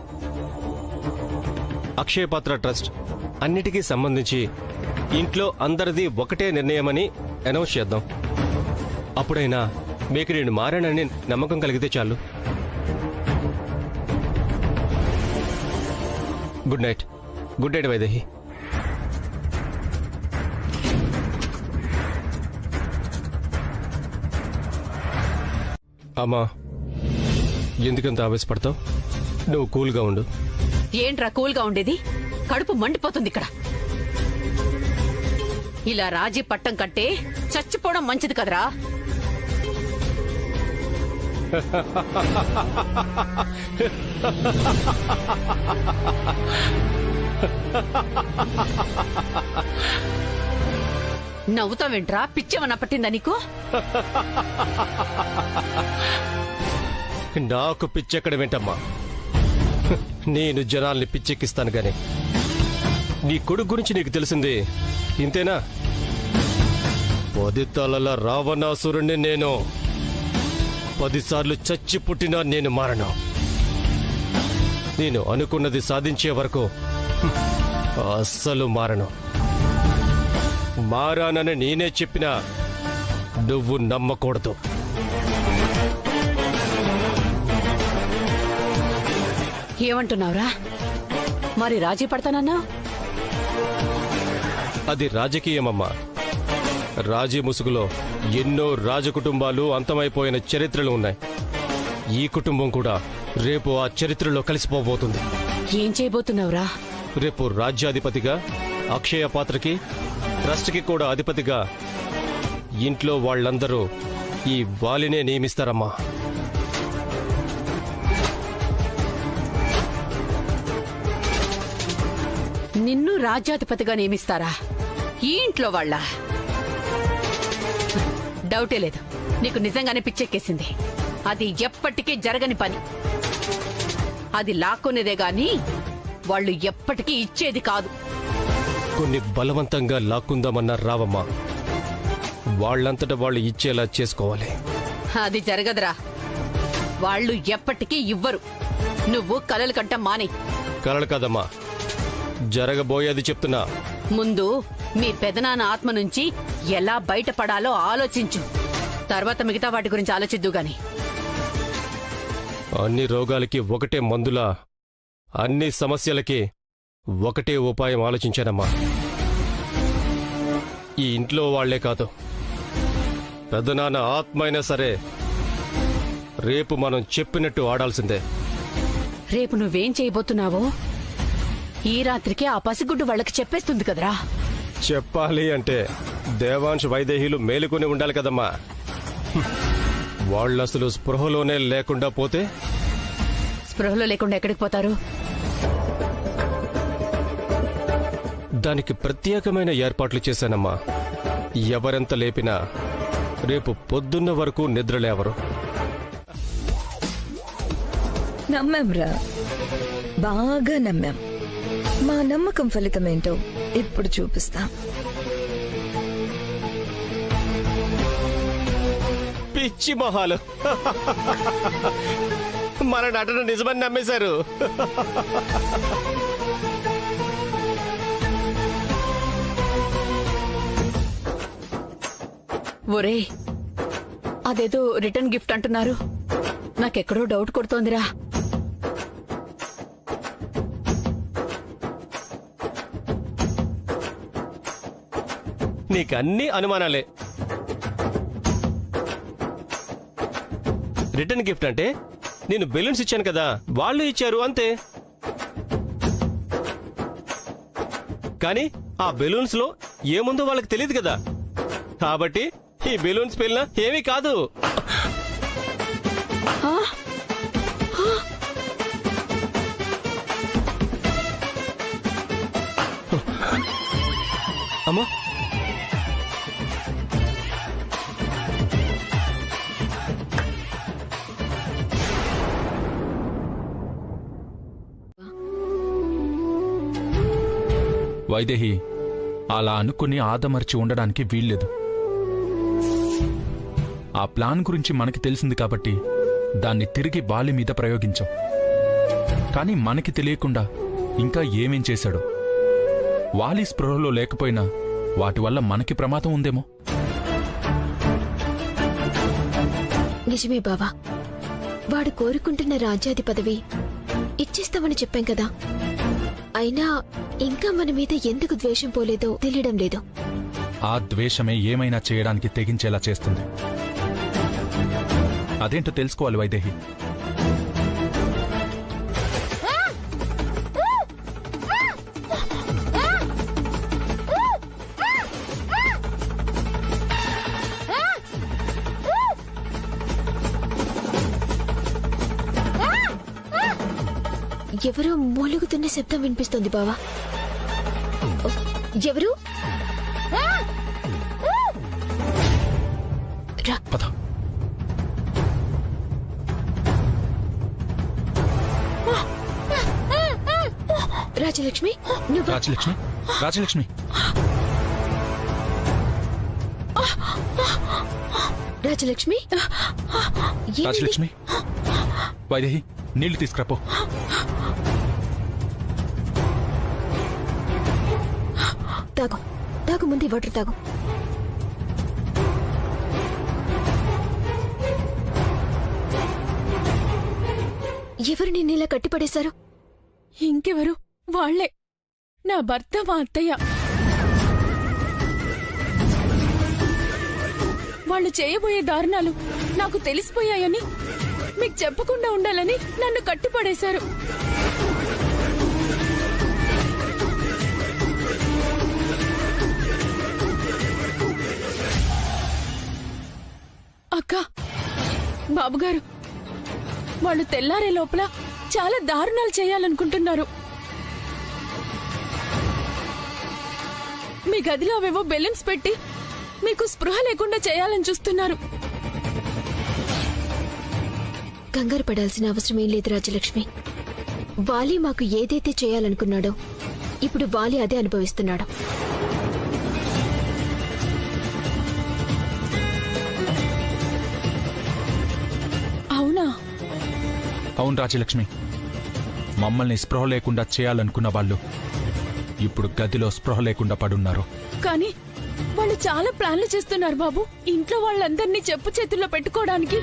అక్షయపాత్ర ట్రస్ట్ అన్నిటికీ సంబంధించి ఇంట్లో అందరిది ఒకటే నిర్ణయమని అనౌన్స్ చేద్దాం. అప్పుడైనా మీకు నేను మారానని నమ్మకం కలిగితే చాలు. Good night. Good night Vaidehi. అమ్మా, ఎందుకంత ఆవేశపడతావు? నువ్వు కూల్గా ఉండు. ఏంట్రా కూల్గా ఉండేది? కడుపు మండిపోతుంది ఇక్కడ. ఇలా రాజీ పట్టం కంటే చచ్చిపోవడం మంచిది కదరా. నవ్వుతావేంట్రా? పిచ్చేమన్నా పట్టిందా నీకు? నాకు పిచ్చెక్కడ వెంటమ్మా. నేను జనాల్ని పిచ్చెక్కిస్తాను గాని నీ కొడుకు గురించి నీకు తెలిసింది ఇంతేనా? 10 తలల రావణాసురుణ్ణి నేను. 10 సార్లు చచ్చి పుట్టినా నేను మారను. నేను అనుకున్నది సాధించే వరకు అస్సలు మారను. మారానని నేనే చెప్పినా నువ్వు నమ్మకూడదు. ఏమంటున్నావురా? మరి రాజీ పడతానన్నా? అది రాజకీయమమ్మా. రాజీ ముసుగులో ఎన్నో రాజకుటుంబాలు అంతమైపోయిన చరిత్రలు ఉన్నాయి. ఈ కుటుంబం కూడా రేపు ఆ చరిత్రలో కలిసిపోబోతుంది. ఏం చేయబోతున్నావురా? రేపు రాజ్యాధిపతిగా, అక్షయ పాత్రకి, ట్రస్ట్కి కూడా అధిపతిగా ఇంట్లో వాళ్ళందరూ ఈ వాలినే నియమిస్తారమ్మా. నిన్ను రాజ్యాధిపతిగా నియమిస్తారా? ఈ ఇంట్లో వాళ్ళ? డౌటే లేదు, నీకు నిజంగానే పిచ్చెక్కేసింది. అది ఎప్పటికీ జరగని పని. అది లాక్కునేదే గాని వాళ్ళు ఎప్పటికీ ఇచ్చేది కాదు. కొన్ని బలవంతంగా లాక్కుందామన్నా రావమ్మా. వాళ్ళంతటా వాళ్ళు ఇచ్చేలా చేసుకోవాలి. అది జరగదురా. వాళ్ళు ఎప్పటికీ ఇవ్వరు. నువ్వు కలలు కంట మానే. కలలు కాదమ్మా, జరగబోయేది చెప్తున్నా. ముందు మీ పెదనాన్న ఆత్మ నుంచి ఎలా బయటపడాలో ఆలోచించు. తర్వాత మిగతా వాటి గురించి ఆలోచిద్దు గాని. అన్ని రోగాలకి ఒకటే మందులా అన్ని సమస్యలకి ఒకటే ఉపాయం ఆలోచించానమ్మా. ఈ ఇంట్లో వాళ్లే కాదు, పెద్దనాన్న ఆత్మ అయినా సరే రేపు మనం చెప్పినట్టు ఆడాల్సిందే. రేపు నువ్వేం చేయబోతున్నావో ఈ రాత్రికి ఆ పసిగుడ్డు వాళ్ళకి చెప్పేస్తుంది కదరా. చెప్పాలి అంటే దేవాంశ్ వైదేహీలు మేలుకొని ఉండాలి కదమ్మా. వాళ్ళసలు స్పృహలోనే లేకుండా పోతే? స్పృహలో లేకుండా ఎక్కడికి పోతారు? దానికి ప్రత్యేకమైన ఏర్పాట్లు చేశానమ్మా. ఎవరెంత లేపినా రేపు పొద్దున్న వరకు నిద్రలేవరు. నమ్మాంరా, బాగా నమ్మాం. మా నమ్మకం ఫలితమేంటో ఇప్పుడు చూపిస్తాం. పిచ్చి మొహాలు మన నటన నిజమని నమ్మేశారు. ఒరే, అదేదో రిటర్న్ గిఫ్ట్ అంటున్నారు, నాకెక్కడో డౌట్ కొడుతోందిరా. నీకన్నీ అనుమానాలే. రిటర్న్ గిఫ్ట్ అంటే నేను బెలూన్స్ ఇచ్చాను కదా, వాళ్ళు ఇచ్చారు అంతే. కానీ ఆ బెలూన్స్ లో ఏముందో వాళ్ళకి తెలియదు కదా, కాబట్టి ఈ బెలూన్స్ పేలినా ఏమీ కాదు. అమ్మా, వైదేహి, అలా అనుకుని ఆదమర్చి ఉండడానికి వీల్లేదు. ఆ ప్లాన్ గురించి మనకి తెలిసింది కాబట్టి దాన్ని తిరిగి వాలి మీద ప్రయోగించాం. కానీ మనకి తెలియకుండా ఇంకా ఏమేం చేశాడో. వాలి స్పృహలో లేకపోయినా వాటి వల్ల మనకి ప్రమాదం ఉందేమో. నిజమే బావా, వాడు కోరుకుంటున్న రాజ్యాధి పదవి ఇచ్చేస్తామని చెప్పాం కదా. అయినా ఇంకా మన మీద ఎందుకు ద్వేషం పోలేదో తెలియడం లేదు. ఆ ద్వేషమే ఏమైనా చేయడానికి తెగించేలా చేస్తుంది. అదేంటో తెలుసుకోవాలి వైదేహి. ఎవరో మూలుగుతున్న శబ్దం వినిపిస్తోంది బావా. ఎవరు? పద. రాజలక్ష్మి, రాజలక్ష్మి, రాజలక్ష్మి, రాజలక్ష్మి, రాజలక్ష్మి, వైదేహి నీళ్లు తీసుకురాపో. తాగు, తాగు, ముందు వాటర్ తాగు. ఎవరు నిన్నిలా కట్టిపడేశారు? ఇంకెవరు? వాళ్లే, నా భర్త, మా అత్తయ్య. వాళ్ళు చేయబోయే దారుణాలు నాకు తెలిసిపోయాయని, మీకు చెప్పకుండా ఉండాలని నన్ను కట్టిపడేశారు. అక్క, బాబుగారు, వాళ్ళు తెల్లారే లోపల చాలా దారుణాలు చేయాలనుకుంటున్నారు. మీ గదిలో అవేవో బెలూన్స్ పెట్టి మీకు స్పృహ లేకుండా చేయాలని చూస్తున్నారు. కంగారు పడాల్సిన అవసరమేం లేదు రాజలక్ష్మి. వాలి మాకు ఏదైతే చేయాలనుకున్నాడో ఇప్పుడు వాలి అదే అనుభవిస్తున్నాడు. అవునా? అవును రాజలక్ష్మి, మమ్మల్ని స్పృహ లేకుండా చేయాలనుకున్న వాళ్ళు ఇప్పుడు గదిలో స్పృహ లేకుండా పడున్నారు. కానీ వాళ్ళు చాలా ప్లాన్లు చేస్తున్నారు బాబు. ఇంట్లో వాళ్ళందరినీ చెప్పు చేతుల్లో పెట్టుకోవడానికి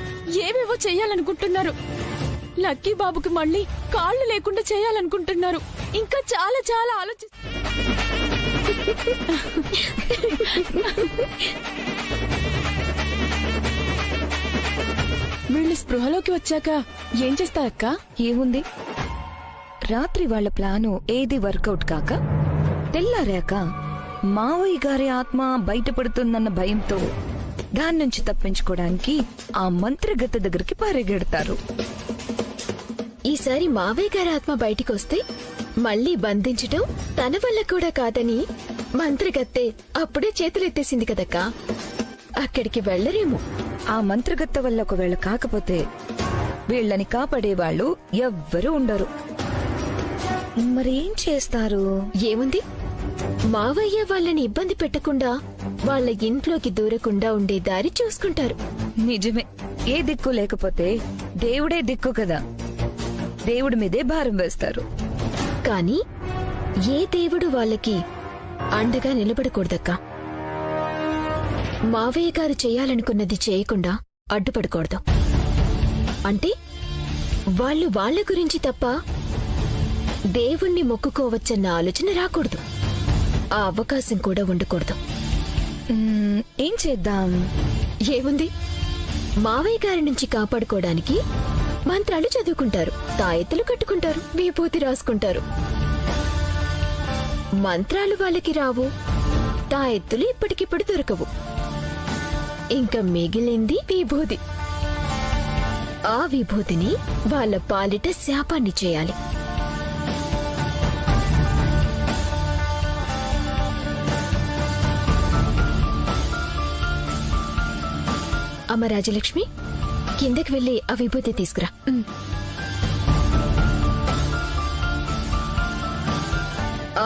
ఏవేవో చెయ్యాలనుకుంటున్నారు. లక్కీ బాబుకి మళ్ళీ కాళ్ళు లేకుండా చేయాలనుకుంటున్నారు. ఇంకా చాలా చాలా వీళ్ళు స్పృహలోకి వచ్చాక ఏం చేస్తారక్క? ఏముంది, రాత్రి వాళ్ళ ప్లాను ఏది వర్కౌట్ కాక తెల్లారాక మావయ్య గారి ఆత్మ బయటపడుతుందన్న భయంతో దాని నుంచి తప్పించుకోవడానికి ఆ మంత్రగత దగ్గరికి పరిగెడతారు. ఈసారి మావయ్య గారి ఆత్మ బయటికొస్తే మళ్ళీ బంధించటం తన వల్ల కూడా కాదని మంత్రగత్తె అప్పుడే చేతులెత్తేసింది కదక్కా. అక్కడికి వెళ్లరేమో. ఆ మంత్రగత్త వల్ల ఒకవేళ కాకపోతే వీళ్ళని కాపాడేవాళ్లు ఎవ్వరూ ఉండరు. మరేం చేస్తారు? ఏముంది, మావయ్య వాళ్ళని ఇబ్బంది పెట్టకుండా వాళ్ళ ఇంట్లోకి దూరకుండా ఉండే దారి చూసుకుంటారు. నిజమే, ఏ దిక్కు లేకపోతే దేవుడే దిక్కు కదా, దేవుడి మీదే భారం వేస్తారు. కానీ ఏ దేవుడు వాళ్ళకి అండగా నిలబడకూడదక్కా. మావయ్య గారు చేయాలనుకున్నది చేయకుండా అడ్డుపడకూడదు. అంటే వాళ్ళు వాళ్ళ గురించి తప్ప దేవుణ్ణి మొక్కుకోవచ్చన్న ఆలోచన రాకూడదు. ఆ అవకాశం కూడా ఉండకూడదు. ఏం చేద్దాం? ఏముంది, మావయ్య గారి నుంచి కాపాడుకోవడానికి మంత్రాలు చదువుకుంటారు, తాయెత్తులు కట్టుకుంటారు, విభూతి రాసుకుంటారు. మంత్రాలు వాళ్ళకి రావు, తాయెత్తులు ఇప్పటికిప్పుడు దొరకవు. ఇంకా మిగిలింది విభూతి. ఆ విభూతిని వాళ్ళ పాలిట శాపాన్ని చేయాలి. అమ్మ రాజలక్ష్మి, కిందకి వెళ్ళి ఆ విభూతి తీసుకురా.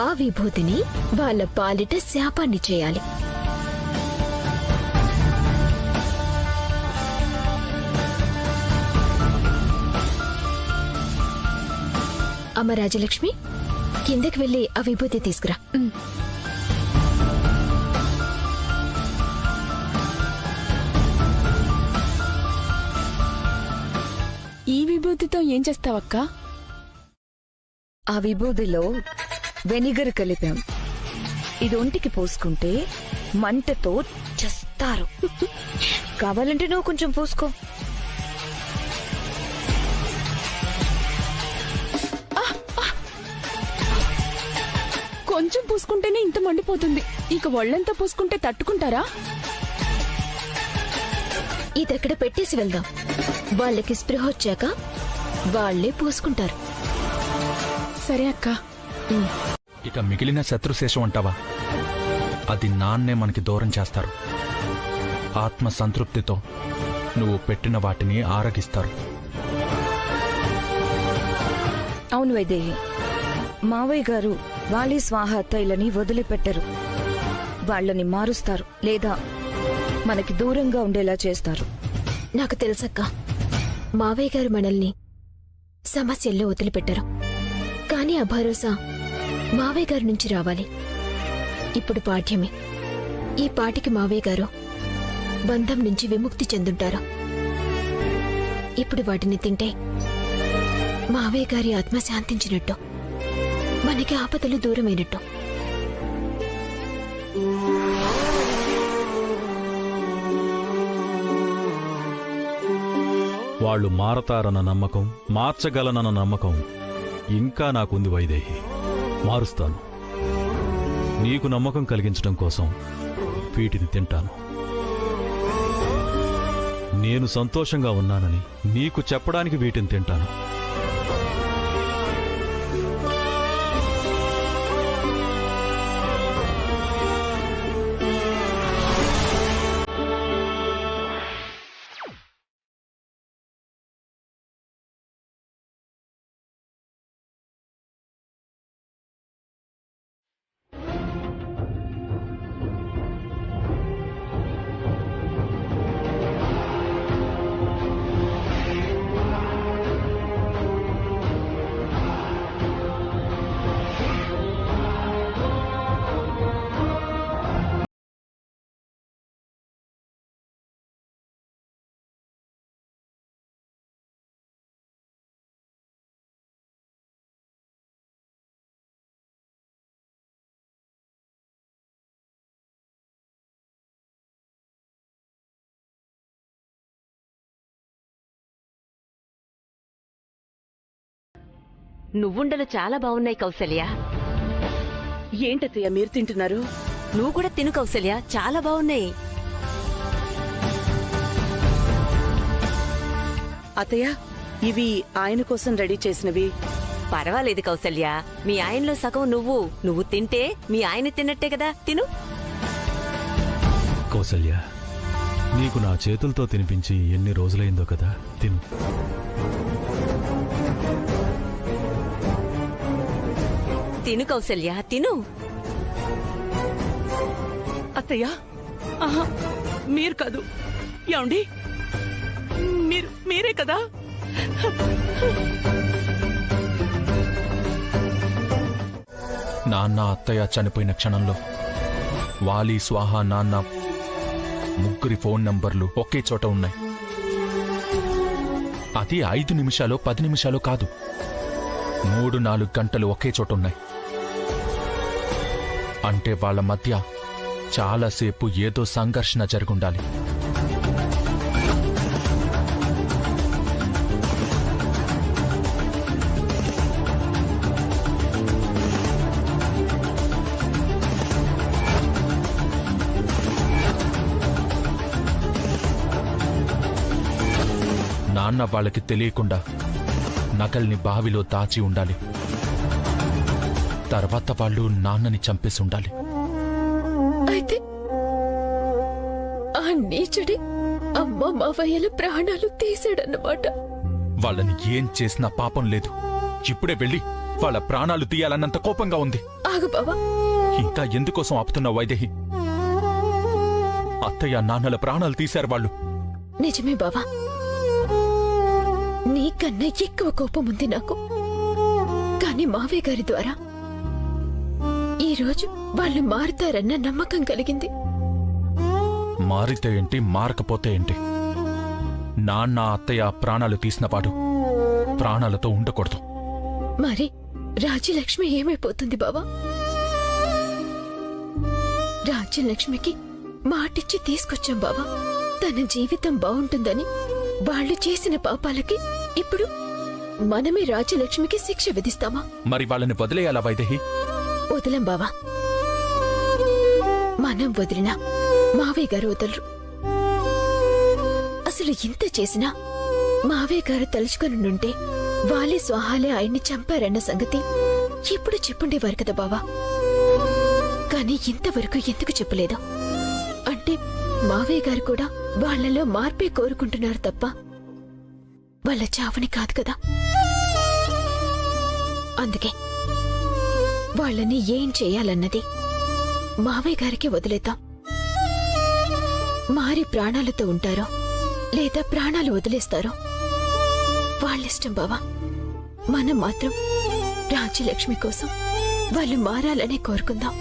ఆ విభూతిని వాళ్ళ పాలిట శాపాన్ని చేయాలి. అమ్మ రాజలక్ష్మి, కిందకి వెళ్ళి ఆ విభూతి తీసుకురా. ఈ విభూతితో ఏం చేస్తావక్క? ఆ విభూతిలో వెనిగర్ కలిపాం. ఇది ఒంటికి పోసుకుంటే మంటతో చస్తారు. కావాలంటే నువ్వు కొంచెం పోసుకో. కొంచెం పూసుకుంటేనే ఇంత మండిపోతుంది, ఇక ఒళ్ళంతా పూసుకుంటే తట్టుకుంటారా? ఇదెక్కడ పెట్టేసి వెళ్దాం. వాళ్ళకి స్పృహ వచ్చాక వాళ్లే పూసుకుంటారు. సరే అక్క. ఇక మిగిలిన శత్రుశేషం అంటావా? అది నాన్నే మనకి దూరం చేస్తారు. ఆత్మ సంతృప్తితో నువ్వు పెట్టిన వాటిని ఆరగిస్తారు. అవును వైదేహి, మావయ్య గారు వాలి స్వాహ తైలని వదిలిపెట్టరు. వాళ్ళని మారుస్తారు లేదా మనకి దూరంగా ఉండేలా చేస్తారు. నాకు తెలుసక్క, మావయ్య గారు మనల్ని సమస్యల్లో వదిలిపెట్టరు. కానీ ఆ భరోసా మావయ్య గారి నుంచి రావాలి. ఇప్పుడు పాఠ్యమే. ఈ పాటికి మావయ్య గారు బంధం నుంచి విముక్తి చెందుంటారు. ఇప్పుడు వాటిని తింటే మావయ్య గారి ఆత్మ శాంతించినట్టు, మనకి ఆపదలు దూరమైనట్టు. వాళ్ళు మారతారన్న నమ్మకం, మార్చగలనన్న నమ్మకం ఇంకా నాకుంది వైదేహి. మారుస్తాను. నీకు నమ్మకం కలిగించడం కోసం వీటిని తింటాను. నేను సంతోషంగా ఉన్నానని నీకు చెప్పడానికి వీటిని తింటాను. నువ్వుండలు చాలా బాగున్నాయి కౌసల్య. ఏంటత్తయ్య మీరు తింటున్నారు? నువ్వు కూడా తిను కౌసల్య, చాలా బాగున్నాయి. అత్తయ్య, ఇవి ఆయన కోసం రెడీ చేసినవి. పర్వాలేదు కౌసల్య, మీ ఆయనలో సగం నువ్వు తింటే మీ ఆయన తిన్నట్టే కదా, తిను. కౌసల్య, నీకు నా చేతులతో తినిపించి ఎన్ని రోజులైందో కదా, తిను. తిను కౌసల్య, తిను. అత్తయ్య, ఆహా, మీరు కాదు. ఏమండి, మీరే కదా? నాన్న అత్తయ్య చనిపోయిన క్షణంలో వాలి, స్వాహ, నాన్న ముగ్గురి ఫోన్ నంబర్లు ఒకే చోట ఉన్నాయి. అది 5 నిమిషాలు 10 నిమిషాలు కాదు, 3-4 గంటలు ఒకే చోట ఉన్నాయి. అంటే వాళ్ళ మధ్య చాలాసేపు ఏదో సంఘర్షణ జరుగుండాలి. నాన్న వాళ్ళకి తెలియకుండా నగల్ని బావిలో దాచి ఉండాలి. తర్వాత వాళ్ళు నాన్నని చంపేసి ఉండాలి. అయితే ఆ నీచుడి అమ్మ మావయ్యల ప్రాణాలు తీశాడన్నమాట. వాళ్ళని ఏం చేసినా పాపం లేదు. ఇప్పుడే వెళ్ళి వాళ్ళ ప్రాణాలు తీయాలన్నంత కోపంగా ఉంది. ఆగు బావా. ఇంకా ఎందుకోసం ఆపుతున్నావు వైదేహి? అత్తయ్య నాన్నల ప్రాణాలు తీశారు వాళ్ళు. నిజమే బావా, నీకన్నా ఎక్కువ కోపం ఉంది నాకు. కాని మావయ్య గారి ద్వారా ఈరోజు వాళ్ళు మారుతారన్న నమ్మకం కలిగింది. మారితే ఏంటి, మారకపోతే ఏంటి? నాన్న అత్తయ్య ప్రాణాలు తీసినవాడు ప్రాణాలతో ఉండకూడదు. మరి రాజ్యలక్ష్మి ఏమైపోతుంది బావా? రాజ్యలక్ష్మికి మాటిచ్చి తీసుకొచ్చాం బావా. తన జీవితం బాగుంటుందని వాళ్ళు చేసిన పాపాలకి ఇప్పుడు మనమే రాజ్యలక్ష్మికి శిక్ష విధిస్తామా? మరి వాళ్ళని వదిలేయాలా వైదేహి? వదలం బావా. మనం వదిలినా మావయ్య గారు వదలరు. అసలు ఇంత చేసినా మావయ్య గారు తలుచుకునుంటే వాలి స్వాహాలే ఆయన్ని చంపారన్న సంగతి ఇప్పుడు చెప్పుండేవారు కదా బావా. కానీ ఇంతవరకు ఎందుకు చెప్పలేదు? అంటే మావయ్య గారు కూడా వాళ్లలో మార్పే కోరుకుంటున్నారు తప్ప వాళ్ళ చావుని కాదు కదా. అందుకే వాళ్ళని ఏం చేయాలన్నది మావయ్య గారికి వదిలేద్దాం. మారి ప్రాణాలతో ఉంటారో లేదా ప్రాణాలు వదిలేస్తారో వాళ్ళిష్టం బావా. మనం మాత్రం రాజ్యలక్ష్మి కోసం వాళ్ళు మారాలనే కోరుకుందాం.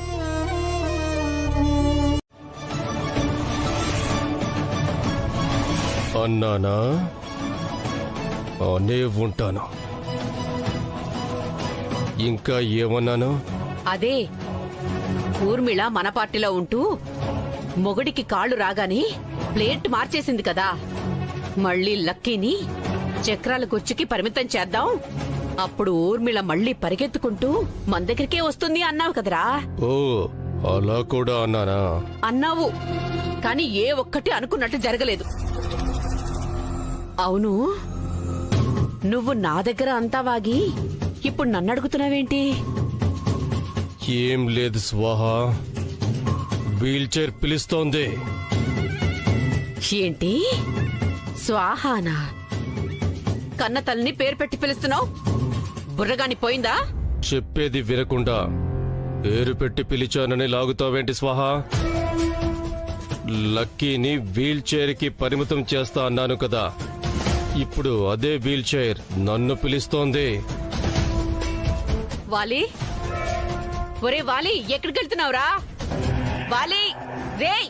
అన్నానా? అనే ఉంటాను. ఇంకా ఏమన్నాను? అదే ఊర్మిళ మన పార్టీలో ఉంటూ మొగుడికి కాళ్ళు రాగానే ప్లేట్ మార్చేసింది కదా. మళ్ళీ లక్కీని చక్రాల గుచ్చుకి పరిమితం చేద్దాం, అప్పుడు ఊర్మిళ మళ్ళీ పరిగెత్తుకుంటూ మన దగ్గరికే వస్తుంది అన్నావు కదరా. ఓ, అలా కూడా అన్నానా? అన్నావు, కానీ ఏ ఒక్కటి అనుకున్నట్టు జరగలేదు. అవును, నువ్వు నా దగ్గర అంతా వాగి ఇప్పుడు నన్ను అడుగుతున్నావేంటి? ఏం లేదు స్వాహ, వీల్ చైర్ పిలుస్తోంది. ఏంటి స్వాహానా? కన్న తల్లిని పేరు పెట్టి పిలుస్తున్నావు? బుర్రగాని పోయిందా? చెప్పేది వినకుండా పేరు పెట్టి పిలిచానని లాగుతావేంటి స్వాహ? లక్కీని వీల్ చైర్ కి పరిమితం చేస్తా అన్నాను కదా, ఇప్పుడు అదే వీల్ చైర్ నన్ను పిలుస్తోంది. వాలి, ఒరే వాలి, ఎక్కడికి వెళ్తున్నావురా? వాలి రేయ్!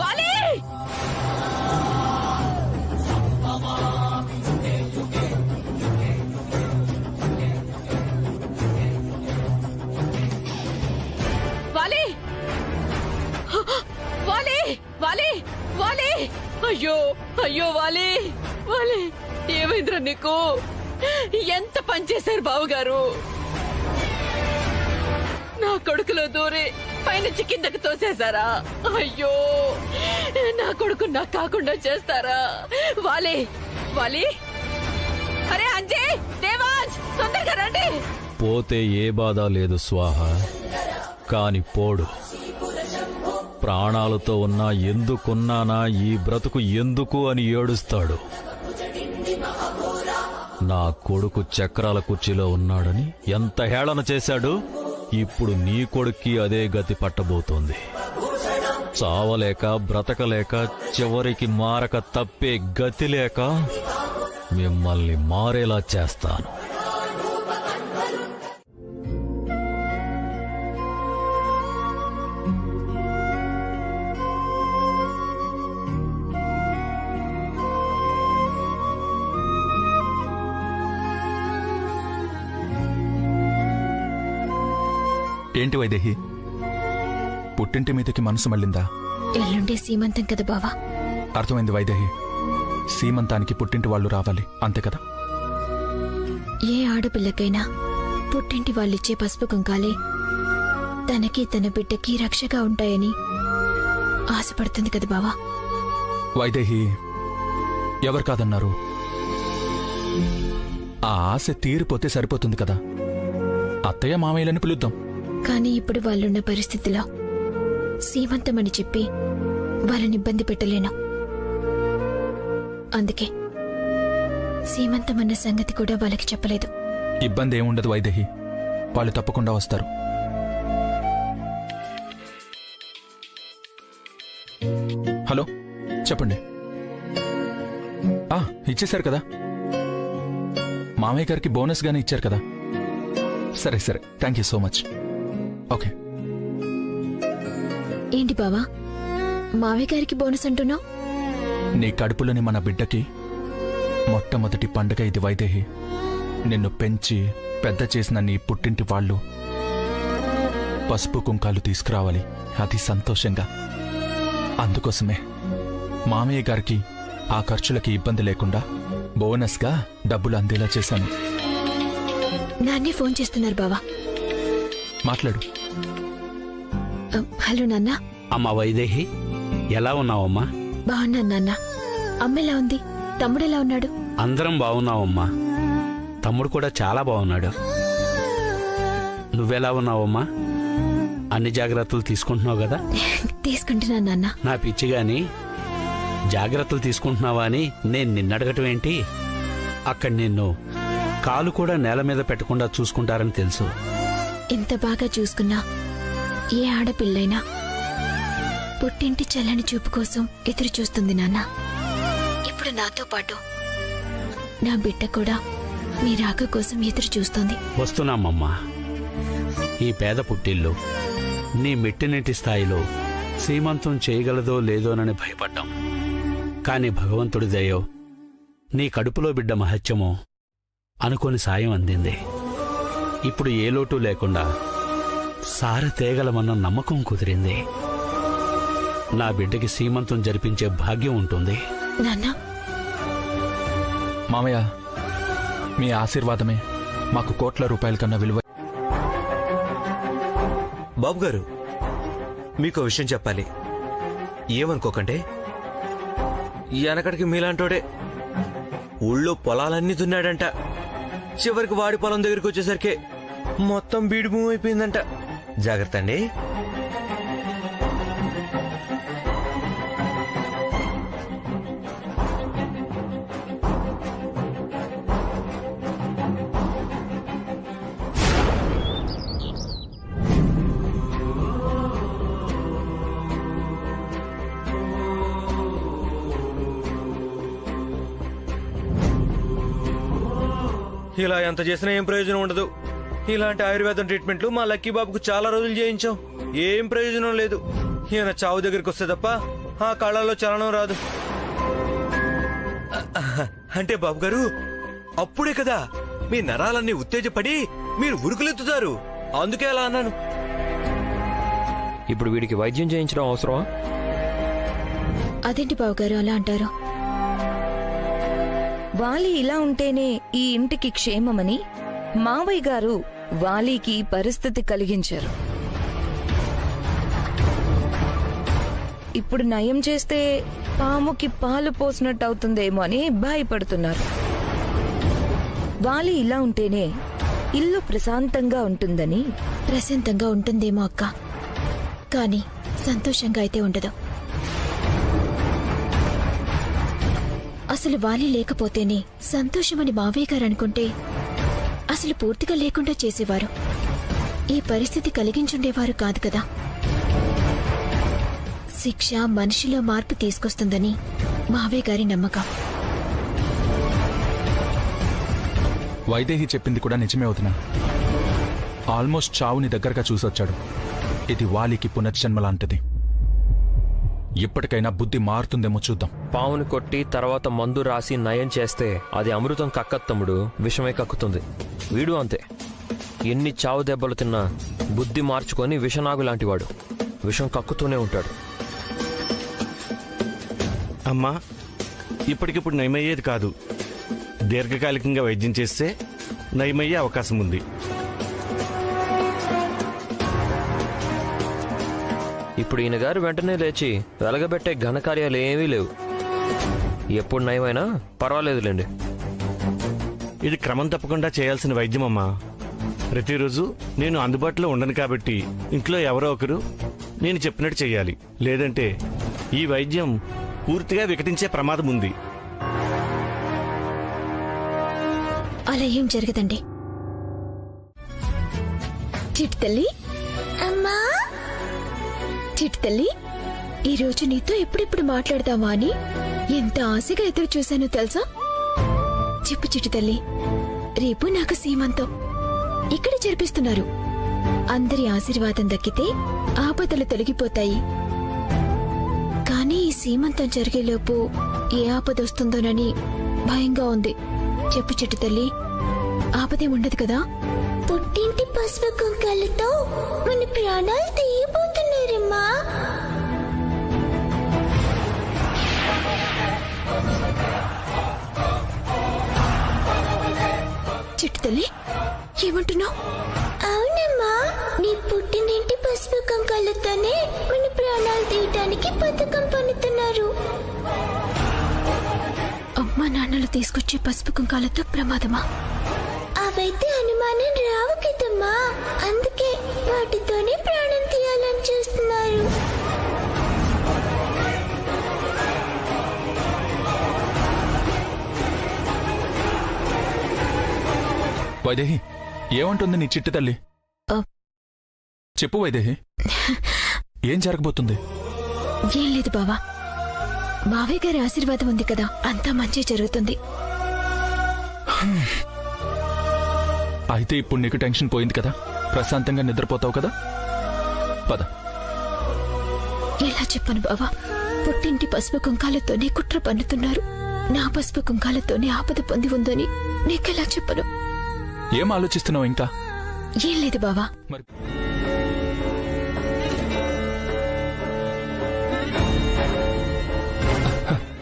వాలి! వాలి వాలి అయ్యో అయ్యో వాలి వాలి ఏమైందిరా నీకు? ఎంత పనిచేశారు బావగారు? నా కొడుకులో దూరి పైనుంచి కిందకి తోసేశారా? అయ్యో నా కొడుకు నాకు కాకుండా చేస్తారా? వాలి వాలి అరే అంజయ్ దేవాజ్ తొందరగా రండి. పోతే ఏ బాధ లేదు స్వాహ, కాని పోడు. ప్రాణాలతో ఉన్నా ఎందుకున్నానా ఈ బ్రతుకు ఎందుకు అని ఏడుస్తాడు. నా కొడుకు చక్రాల కుర్చీలో ఉన్నాడని ఎంత హేళన చేశాడు. ఇప్పుడు నీ కొడుక్కి అదే గతి పట్టబోతోంది. చావలేక బ్రతకలేక చివరికి మారక తప్పే గతి లేక మిమ్మల్ని మారేలా చేస్తాను. ఏంటి వైదేహి, పుట్టింటి మీదకి మనసు మళ్ళిందా? ఎల్లుండే సీమంతం కదా బావా. అర్థమైంది వైదేహి, సీమంతానికి పుట్టింటి వాళ్ళు రావాలి, అంతే కదా? ఏ ఆడపిల్లకైనా పుట్టింటి వాళ్ళిచ్చే పసుపు కుంకాలే తనకి తన బిడ్డకి రక్షగా ఉంటాయని ఆశపడుతుంది కదా బావా. వైదేహి, ఎవరు కాదన్నారు? ఆ ఆశ తీరిపోతే సరిపోతుంది కదా. అత్తయ్య మామయ్యలని పిలుద్దాం. కానీ ఇప్పుడు వాళ్ళున్న పరిస్థితిలో సీమంతమని చెప్పి వాళ్ళని ఇబ్బంది పెట్టలేను. అందుకే సీమంతమన్న సంగతి కూడా వాళ్ళకి చెప్పలేదు. ఇబ్బంది ఏముండదు వైదేహి, వాళ్ళు తప్పకుండా వస్తారు. హలో, చెప్పండి. ఇచ్చేశారు కదా, మామయ్య గారికి బోనస్ గానే ఇచ్చారు కదా. సరే సరే, thank you so much. Okay. ఏంటి బావా, మావయ్య గారికి బోనస్ అంటున్నావు? నీ కడుపులోని మన బిడ్డకి మొట్టమొదటి పండుగ ఇది వైదేహి. నిన్ను పెంచి పెద్ద చేసిన నీ పుట్టింటి వాళ్ళు పసుపు కుంకాలు తీసుకురావాలి, అది సంతోషంగా. అందుకోసమే మామయ్య గారికి ఆ ఖర్చులకి ఇబ్బంది లేకుండా బోనస్గా డబ్బులు అందేలా చేశాను. నాన్నే ఫోన్ చేస్తున్నారు బావా. మాట్లాడు. హలో నాన్న. అమ్మా వైదేహి, ఎలా ఉన్నావమ్మా? బాగున్నాను నాన్న. అమ్మ ఎలా ఉంది? తమ్ముడు ఎలా ఉన్నాడు? అందరం బాగున్నావమ్మా. తమ్ముడు కూడా చాలా బాగున్నాడు. నువ్వెలా ఉన్నావమ్మా? అన్ని జాగ్రత్తలు తీసుకుంటున్నావు కదా? తీసుకుంటున్నాను నాన్న. నా పిచ్చి గాని జాగ్రత్తలు తీసుకుంటున్నావా అని నేను నిన్నడగటం ఏంటి? అక్కడ నిన్ను కాలు కూడా నేల మీద పెట్టకుండా చూసుకుంటారని తెలుసు. ఎంత బాగా చూసుకున్నా ఏ ఆడపిల్లైనా పుట్టింటి చల్లని చూపు కోసం ఎదురు చూస్తుంది నాన్న. ఇప్పుడు నాతో పాటు నా బిడ్డ కూడా మీ రాక కోసం ఎదురు చూస్తుంది. వస్తున్నామమ్మా. ఈ పేద పుట్టిల్లు నీ మెట్టినింటి స్థాయిలో సీమంతం చేయగలదో లేదోనని భయపడ్డాం. కాని భగవంతుడి దయో నీ కడుపులో బిడ్డ మహత్యమో అనుకోని సాయం అందింది. ఇప్పుడు ఏ లోటు లేకుండా సార తేగలమన్న నమ్మకం కుదిరింది. నా బిడ్డకి సీమంతం జరిపించే భాగ్యం ఉంటుంది. మామయ్య, మీ ఆశీర్వాదమే మాకు కోట్ల రూపాయల కన్నా విలువ. బాబు గారు, మీకో విషయం చెప్పాలి. ఏమనుకోకండి. వెనకడికి మీలాంటోడే ఊళ్ళో పొలాలన్నీ దున్నాడంట. చివరికి వాడి పొలం దగ్గరికి వచ్చేసరికి మొత్తం బీడి భూమి అయిపోయిందంట. జాగ్రత్త అండి. ఇలా ఎంత చేసినా ఏం ప్రయోజనం ఉండదు. ఇలాంటి ఆయుర్వేదం ట్రీట్మెంట్లు మా లక్కీ బాబుకు చాలా రోజులు చేయించాం. ఏం ప్రయోజనం లేదు. ఈయన చావు దగ్గరికి వస్తే తప్ప ఆ కళ్ళల్లో చలనం రాదు. అంటే బాబు గారు, అప్పుడే కదా మీ నరాలన్నీ ఉత్తేజపడి మీరు ఉరుకులెత్తుతారు. అందుకే అలా అన్నాను. ఇప్పుడు వీడికి వైద్యం చేయించడం అవసరమా? అదేంటి బావగారు అలా అంటారు? వాలి ఇలా ఉంటేనే ఈ ఇంటికి క్షేమమని మావయ్య గారు వాలీకి పరిస్థితి కలిగించారు. ఇప్పుడు నయం చేస్తే పాముకి పాలు పోసినట్టు అవుతుందేమో అని భయపడుతున్నారు. వాలి ఇలా ఉంటేనే ఇల్లు ప్రశాంతంగా ఉంటుందని. ప్రశాంతంగా ఉంటుందేమో అక్క, కానీ సంతోషంగా అయితే ఉండదు. అసలు వాలి లేకపోతేనే సంతోషమని మావయ్య గారు అనుకుంటే అసలు పూర్తిగా లేకుండా చేసేవారు. ఈ పరిస్థితి కలిగించుండేవారు కాదు కదా. శిక్ష మనిషిలో మార్పు తీసుకొస్తుందని మావయ్య గారి నమ్మకం. వైదేహి చెప్పింది కూడా నిజమే అవుతున్నా. ఆల్మోస్ట్ చావుని దగ్గరగా చూసొచ్చాడు. ఇది వాలికి పునర్జన్మ లాంటిది. ఇప్పటికైనా బుద్ధి మారుతుందేమో చూద్దాం. పావుని కొట్టి తర్వాత మందు రాసి నయం చేస్తే అది అమృతం కక్కదు తమ్ముడు, విషమే కక్కుతుంది. వీడు అంతే, ఎన్ని చావు దెబ్బలు తిన్నా బుద్ధి మార్చుకొని విషనాగు లాంటివాడు, విషం కక్కుతూనే ఉంటాడు. అమ్మా, ఇప్పటికిప్పుడు నయమయ్యేది కాదు. దీర్ఘకాలికంగా వైద్యం చేస్తే నయమయ్యే అవకాశం ఉంది. ఇప్పుడు ఈయన గారు వెంటనే లేచి వెలగబెట్టే ఘనకార్యాలు ఏమీ లేవు. ఎప్పుడు నయమైనా పర్వాలేదులేండి. ఇది క్రమం తప్పకుండా చేయాల్సిన వైద్యం అమ్మా. ప్రతిరోజు నేను అందుబాటులో ఉండను కాబట్టి ఇంట్లో ఎవరో ఒకరు నేను చెప్పినట్టు చెయ్యాలి. లేదంటే ఈ వైద్యం పూర్తిగా వికటించే ప్రమాదం ఉంది. అలా ఏం జరగదండి. చిట్టి తల్లి, అమ్మా చిట్టి తల్లి, ఈరోజు నీతో ఎప్పుడెప్పుడు మాట్లాడదామా అని ఎంత ఆశగా ఎదురు చూశానో తెలుసా? చెప్పు చిట్టి తల్లి, రేపు నాకు సీమంతం ఇక్కడ జరిపిస్తున్నారు. అందరి ఆశీర్వాదం దక్కితే ఆపదలు తొలగిపోతాయి. కానీ ఈ సీమంతం జరిగేలోపు ఏ ఆపదొస్తుందోనని భయంగా ఉంది. చెప్పు చిట్టి తల్లి, ఆపదేముండదు కదా? పుట్టింటి పసుపు కుంకాలతో మన ప్రాణాలు తీయబోతున్నారమ్మా. చిట్టి తల్లి, ఏమంటున్నావు? అవునమ్మా, నీ పుట్టినింటి పసుపు కుంకాలతోనే మన ప్రాణాలు తీయటానికి పథకం పన్నుతున్నారు. అమ్మా నాన్నలు తీసుకొచ్చే పసుపు కుంకాలతో ప్రమాదమా? అవైతే అనుమానం రావు కదమ్మా, అందుకే వాటితోనే ప్రాణం తీయాలని చూస్తున్నారు. వైదేహి, ఏమంటుంది నీ చిట్టి తల్లి? చెప్పు వైదేహి, ఏం జరగబోతుంది? ఏం లేదు బావా, మావయ్య గారి ఆశీర్వాదం ఉంది కదా, అంతా మంచి జరుగుతుంది. అయితే ఇప్పుడు నీకు టెన్షన్ పోయింది కదా, ప్రశాంతంగా నిద్రపోతావు కదా. పద. ఎలా చెప్పను బావా, పుట్టింటి పసుపు కుంకాలతోనే కుట్ర పన్నుతున్నారు. నా పసుపు కుంకాలతోనే ఆపద పొంది ఉందని నీకెలా చెప్పను? ఏం ఆలోచిస్తున్నావు ఇంకా? ఏం లేదు బావా.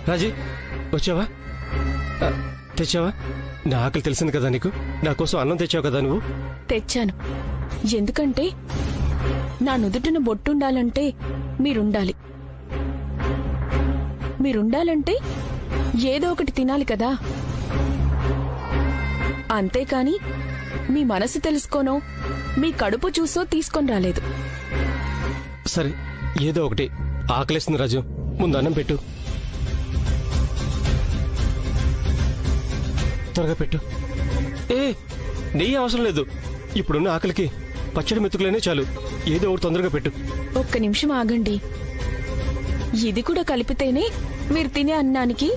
రాజీ, వచ్చావా? తెచ్చావా? నా ఆకలి తెలిసింది కదా నీకు. నా కోసం అన్నం తెచ్చావు కదా నువ్వు. తెచ్చాను. ఎందుకంటే నా నుదుటిన బొట్టుండాలంటే మీరుండాలి. మీరుండాలంటే ఏదో ఒకటి తినాలి కదా. అంతేకాని మీ మనసు తెలుసుకోనో మీ కడుపు చూసో తీసుకొని రాలేదు. సరే, ఏదో ఒకటి. ఆకలిస్తుంది రాజు, ముందు అన్నం పెట్టు. త్వరగా పెట్టు. నెయ్యి అవసరం లేదు. ఇప్పుడున్న ఆకలికి పచ్చడి మెతుకులనే చాలు. ఏదో ఒకటి తొందరగా పెట్టు. ఒక్క నిమిషం ఆగండి. ఇది కూడా కలిపితేనే మీరు తినే అన్నానికి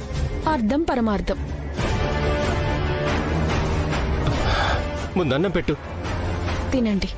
అర్థం పరమార్థం. ముందు అన్నం పెట్టు. తినండి.